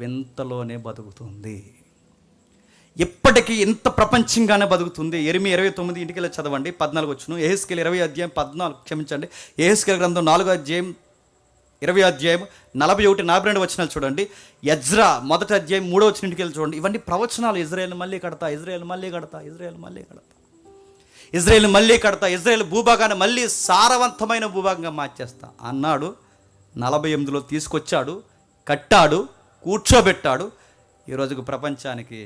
Speaker 1: వింతలోనే బతుకుతుంది. ఎప్పటికీ ఇంత ప్రపంచంగానే బతుకుతుంది. యెరెమీయా 29 ఇంటికి వెళ్ళి చదవండి, 14 వచ్చును. యెహెజ్కేలు 20 అధ్యాయం 14, క్షమించండి, యెహెజ్కేలు గ్రంథం 4 అధ్యాయం 20 అధ్యాయం 41, 42 వచనాలు చూడండి. ఎజ్రా 1 అధ్యాయం 3 వచ్చిన ఇంటికి వెళ్ళి చూడండి. ఇవన్నీ ప్రవచనాలు. ఇజ్రాయేల్ మళ్ళీ కడతా, ఇజ్రాయేల్ మళ్ళీ కడతా, ఇజ్రాయేల్ మళ్ళీ కడతా, ఇజ్రాయేల్ మళ్ళీ కడతా, ఇజ్రాయేల్ భూభాగాన్ని మళ్ళీ సారవంతమైన భూభాగంగా మార్చేస్తా అన్నాడు. 48లో తీసుకొచ్చాడు, కట్టాడు, కూర్చోబెట్టాడు. ఈ రోజుకు ప్రపంచానికి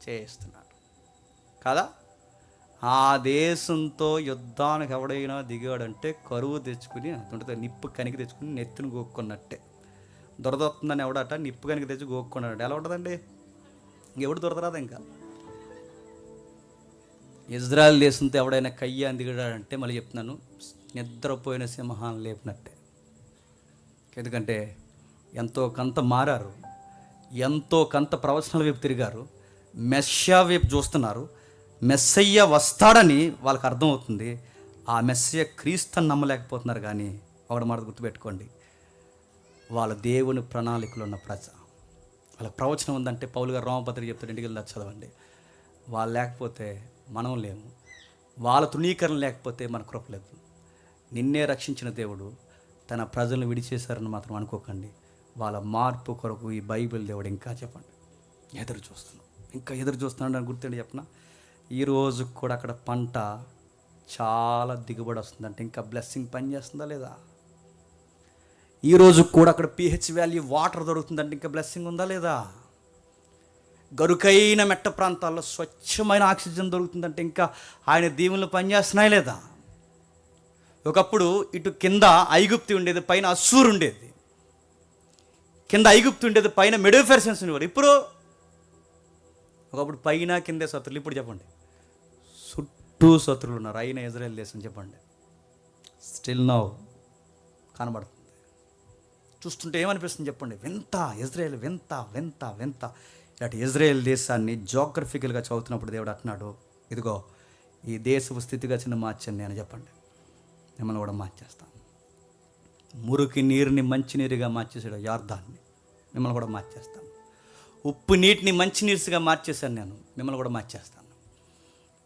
Speaker 1: చేస్తున్నాడు కదా. ఆ దేశంతో యుద్ధానికి ఎవడైనా దిగాడంటే కరువు తెచ్చుకుని అంటుంటే నిప్పు కనికి తెచ్చుకుని నెత్తిని గోక్కున్నట్టే. దొరదొస్తుందని ఎవడట నిప్పు కనికి తెచ్చి గోక్కున్నాడు. ఎలా ఉంటుందండి? ఎవడు దొరదరాదు. ఇంకా ఇజ్రాయెల్ దేశంతో ఎవడైనా కయ్యాన్ని దిగాడంటే మళ్ళీ చెప్తున్నాను, నిద్రపోయిన సింహాన్ని లేపినట్టే. ఎందుకంటే ఎంతో కొంత మారారు, ఎంతో కొంత ప్రవచనాల వైపు తిరిగారు, మెస్సియా వైపు చూస్తున్నారు. మెస్సయ్య వస్తాడని వాళ్ళకి అర్థమవుతుంది. ఆ మెస్సయ్య క్రీస్తుని నమ్మలేకపోతున్నారు. కానీ ఒకటి మాట గుర్తుపెట్టుకోండి, వాళ్ళ దేవుని ప్రణాళికలు ఉన్న ప్రజ. వాళ్ళకి ప్రవచనం ఉందంటే పౌలు గారు రోమపత్రిక చెప్తారు, ఇంటికి వెళ్ళి చదవండి. వాళ్ళు లేకపోతే మనం లేము, వాళ్ళ తృణీకరణ లేకపోతే మన కృప లేదు. నిన్నే రక్షించిన దేవుడు తన ప్రజలను విడిచేశారని మాత్రం అనుకోకండి. వాళ్ళ మార్పు కొరకు ఈ బైబిల్ దేవుడు ఇంకా చెప్పండి ఎదురు చూస్తున్నాం, ఇంకా ఎదురు చూస్తున్నాడు అని గుర్తుండి చెప్పిన. ఈరోజు కూడా అక్కడ పంట చాలా దిగుబడి వస్తుందంటే ఇంకా బ్లెస్సింగ్ పని చేస్తుందా లేదా? ఈరోజు కూడా అక్కడ పిహెచ్ వాల్యూ వాటర్ దొరుకుతుందంటే ఇంకా బ్లెస్సింగ్ ఉందా లేదా? గరుకైన మెట్ట ప్రాంతాల్లో స్వచ్ఛమైన ఆక్సిజన్ దొరుకుతుందంటే ఇంకా ఆయన దీవులు పనిచేస్తున్నాయి లేదా? ఒకప్పుడు ఇటు కింద ఐగుప్తి ఉండేది, పైన అస్సూరు ఉండేది. కింద ఐగుప్తి ఉండేది, పైన మెడోఫెర్సన్స్ ఉండేవారు. ఇప్పుడు ఒకప్పుడు పైన కిందే శత్రులు. ఇప్పుడు చెప్పండి, చుట్టూ శత్రులు ఉన్నారు. అయిన ఇజ్రాయెల్ దేశం చెప్పండి స్టిల్ నౌ కనబడుతుంది. చూస్తుంటే ఏమనిపిస్తుంది చెప్పండి? వింత ఇజ్రాయెల్, వింత వింత వింత. ఇలాంటి ఇజ్రాయెల్ దేశాన్ని జోగ్రఫికల్గా చదువుతున్నప్పుడు దేవుడు అంటున్నాడు, ఇదిగో ఈ దేశపు స్థితిగతిని మార్చాను నేను. చెప్పండి, మిమ్మల్ని కూడా మార్చేస్తాను. మురికి నీరుని మంచినీరుగా మార్చేసాడు యార్దాన్ని, మిమ్మల్ని కూడా మార్చేస్తాను. ఉప్పు నీటిని మంచినీరుగా మార్చేశాను నేను, మిమ్మల్ని కూడా మార్చేస్తాను.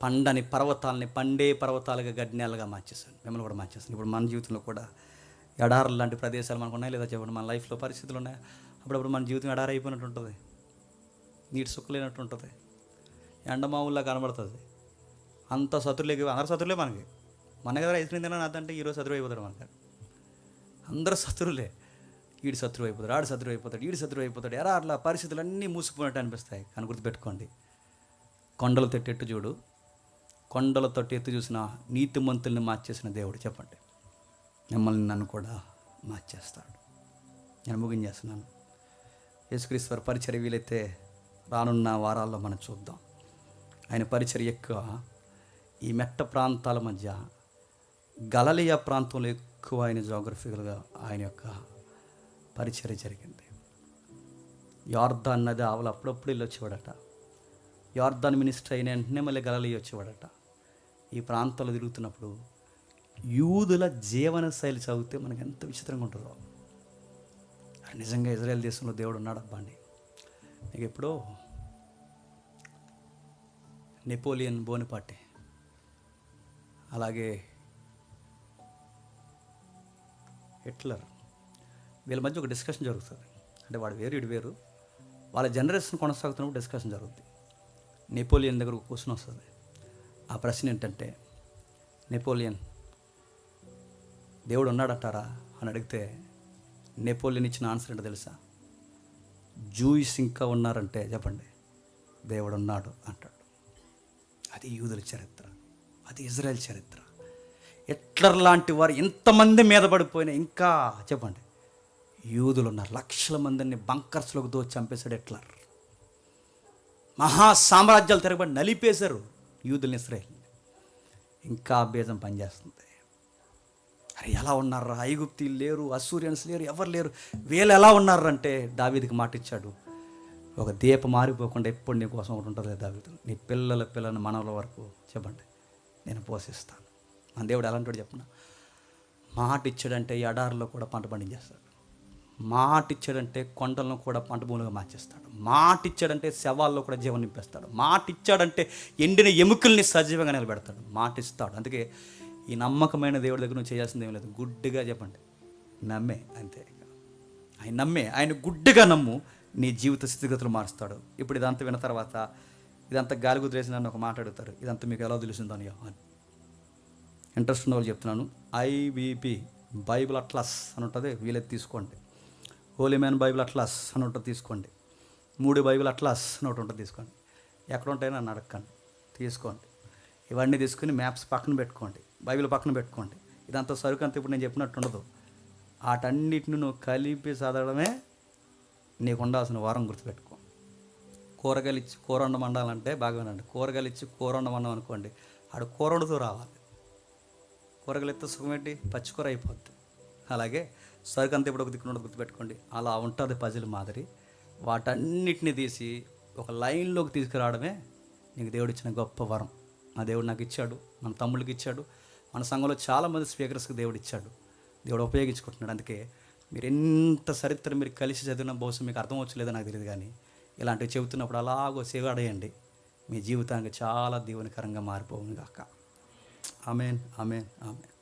Speaker 1: పండని పర్వతాలని పండే పర్వతాలుగా గడ్డినేలుగా మార్చేశాను, మిమ్మల్ని కూడా మార్చేస్తాను. ఇప్పుడు మన జీవితంలో కూడా ఎడారులు లాంటి ప్రదేశాలు మనకు ఉన్నాయి లేదా చెప్పండి? మన లైఫ్లో పరిస్థితులు ఉన్నాయి. అప్పుడప్పుడు మన జీవితం ఎడారి అయిపోయినట్టు ఉంటుంది, నీటి సుక్కలేనట్టు ఉంటుంది, ఎండమావుల్లా కనబడుతుంది. అంత శత్రులేకి అందరు శత్రులే మనకి. మన కదా ఐస్ క్రీమ్ తిన్నా అదంటే ఈరోజు శత్రువు అయిపోతాడు మనకి. అందరూ శత్రువులే. ఈడు శత్రువు అయిపోతాడు, ఆడు శత్రువు అయిపోతాడు, ఈడు శత్రువు అయిపోతాడు. ఎరా అట్లా పరిస్థితులు అన్నీ మూసుకుపోయినట్టు అనిపిస్తాయి. కానీ గుర్తుపెట్టుకోండి, కొండల తొట్టి ఎట్టు చూడు, కొండల తొట్టి ఎత్తు చూసిన నీతిమంతుల్ని మార్చేసిన దేవుడు. చెప్పండి, మిమ్మల్ని నన్ను కూడా మార్చేస్తాడు. నేను ముగించేస్తున్నాను. యేసుక్రీస్తు వారి పరిచర్య వీలైతే రానున్న వారాల్లో మనం చూద్దాం. ఆయన పరిచర్య ఎక్కువ ఈ మెట్ట ప్రాంతాల మధ్య, గలిలయ ప్రాంతంలో ఎక్కువ ఆయన జోగ్రఫికల్గా ఆయన యొక్క పరిచర్య జరిగింది. యార్దాన్ నది ఆవల అప్పుడప్పుడు వెళ్ళి వచ్చేవాడట. యార్దాన్ మినిస్టర్ అయిన వెంటనే మళ్ళీ గలిలయ వచ్చేవాడట. ఈ ప్రాంతాల్లో తిరుగుతున్నప్పుడు యూదుల జీవన శైలి చదివితే మనకు ఎంత విచిత్రంగా ఉంటుందో. నిజంగా ఇజ్రాయెల్ దేశంలో దేవుడు ఉన్నాడు అబ్బా అండి. మీకు ఎప్పుడో నెపోలియన్ బోనపార్ట్, అలాగే హిట్లర్, వీళ్ళ మధ్య ఒక డిస్కషన్ జరుగుతుంది. అంటే వాడు వేరు ఇడు వేరు, వాళ్ళ జనరేషన్ కొనసాగుతున్నప్పుడు డిస్కషన్ జరుగుతుంది. నెపోలియన్ దగ్గర ఒక క్వశ్చన్ వస్తుంది. ఆ ప్రశ్న ఏంటంటే, నెపోలియన్ దేవుడు ఉన్నాడంటారా అని అడిగితే నెపోలియన్ ఇచ్చిన ఆన్సర్ ఏంటో తెలుసా? జూయిస్ ఇంకా ఉన్నారంటే చెప్పండి, దేవుడు ఉన్నాడు అంటాడు. అది యూదుల చరిత్ర, అది ఇజ్రాయెల్ చరిత్ర. హిట్లర్ లాంటి వారు ఎంతమంది మీద పడిపోయినా ఇంకా చెప్పండి యూదులు ఉన్నారు. లక్షల మందిని బంకర్స్లోకి దోచి చంపేశాడు హిట్లర్. మహా సామ్రాజ్యాలు తిరగబడి నలిపేశారు యూదుల్ని, ఇజ్రాయెల్ని. ఇంకా బీజం పనిచేస్తుంది. అరే ఎలా ఉన్నారా? ఐగుప్తీలు లేరు, అస్సూరియన్స్ లేరు, ఎవరు లేరు. వీళ్ళు ఎలా ఉన్నారంటే దావీదుకి మాట ఇచ్చాడు, ఒక దీపం మారిపోకుండా ఎప్పుడు నీ కోసం ఒకటి ఉంటుంది దావీదు, నీ పిల్లల మనవల వరకు చెప్పండి నేను పోషిస్తాను. మన దేవుడు ఎలాంటి వాడు చెప్పిన, మాట ఇచ్చాడంటే ఎడారిలో కూడా పంట పండించేస్తాడు. మాట ఇచ్చాడంటే కొండలను కూడా పంట భూములుగా మార్చేస్తాడు. మాట ఇచ్చాడంటే శవాల్లో కూడా జీవం నింపేస్తాడు. మాట ఇచ్చాడంటే ఎండిన ఎముకల్ని సజీవంగా నిలబెడతాడు. మాట ఇస్తాడు. అందుకే ఈ నమ్మకమైన దేవుడి దగ్గర నువ్వు చేయాల్సింది ఏం లేదు, గుడ్డిగా చెప్పండి నమ్మే, అంతే. ఆయన నమ్మే, ఆయన గుడ్డిగా నమ్ము, నీ జీవిత స్థితిగతులు మారుస్తాడు. ఇప్పుడు ఇదంతా విన్న తర్వాత ఇదంతా గాలి కుదిరేసి నన్ను ఒక మాట అడుగుతారు, ఇదంతా మీకు ఎలా తెలిసిందో అని ఇంట్రెస్ట్ ఉన్న వాళ్ళు చెప్తున్నాను. IBP బైబిల్ అట్లాస్ అని ఉంటుంది, వీలైతే తీసుకోండి. హోలీ మ్యాన్ బైబిల్ అట్లాస్ అని ఉంటుంది, తీసుకోండి. 3 బైబిల్ అట్లాస్ అని ఒకటి ఉంటుంది, తీసుకోండి. ఎక్కడ ఉంటాయో నన్ను అడగండి, తీసుకోండి. ఇవన్నీ తీసుకుని మ్యాప్స్ పక్కన పెట్టుకోండి, బైబిల్ పక్కన పెట్టుకోండి. ఇదంతా సరుకు అంతా ఇప్పుడు నేను చెప్పినట్టు ఉండదు. వాటన్నిటిని నువ్వు కలిపి చదవడమే నీకు ఉండాల్సిన వారం. గుర్తుపెట్టుకో. కూరగాయలు ఇచ్చి కూర వండమండాలంటే బాగా వినండి, కూరగాయలు ఇచ్చి కూర వండమన్నాం అనుకోండి, ఆడు కూర వండుతూ రావాలి. కూరగాయలు ఎత్తే సుఖమేంటి, పచ్చికూర అయిపోద్ది. అలాగే సరుకు అంతా ఇప్పుడు ఒక దిక్కు ఉండదు, గుర్తుపెట్టుకోండి. అలా ఉంటుంది పజిల్ మాదిరి. వాటన్నిటిని తీసి ఒక లైన్లోకి తీసుకురావడమే నీకు దేవుడు ఇచ్చిన గొప్ప వరం. నా దేవుడు నాకు ఇచ్చాడు, మన తమ్ముళ్ళకి ఇచ్చాడు, మన సంఘంలో చాలామంది స్పీకర్స్కి దేవుడు ఇచ్చాడు. దేవుడు ఉపయోగించుకుంటున్నాడు. అందుకే మీరు ఎంత చరిత్ర మీరు కలిసి చదివిన బహుశా మీకు అర్థం వచ్చలేదో నాకు తెలియదు, కానీ ఇలాంటివి చెబుతున్నప్పుడు అలాగో సేవాడేయండి. మీ జీవితానికి చాలా దీవెనకరంగా మారిపోవును గాక. ఆమేన్, ఆమేన్, ఆమేన్.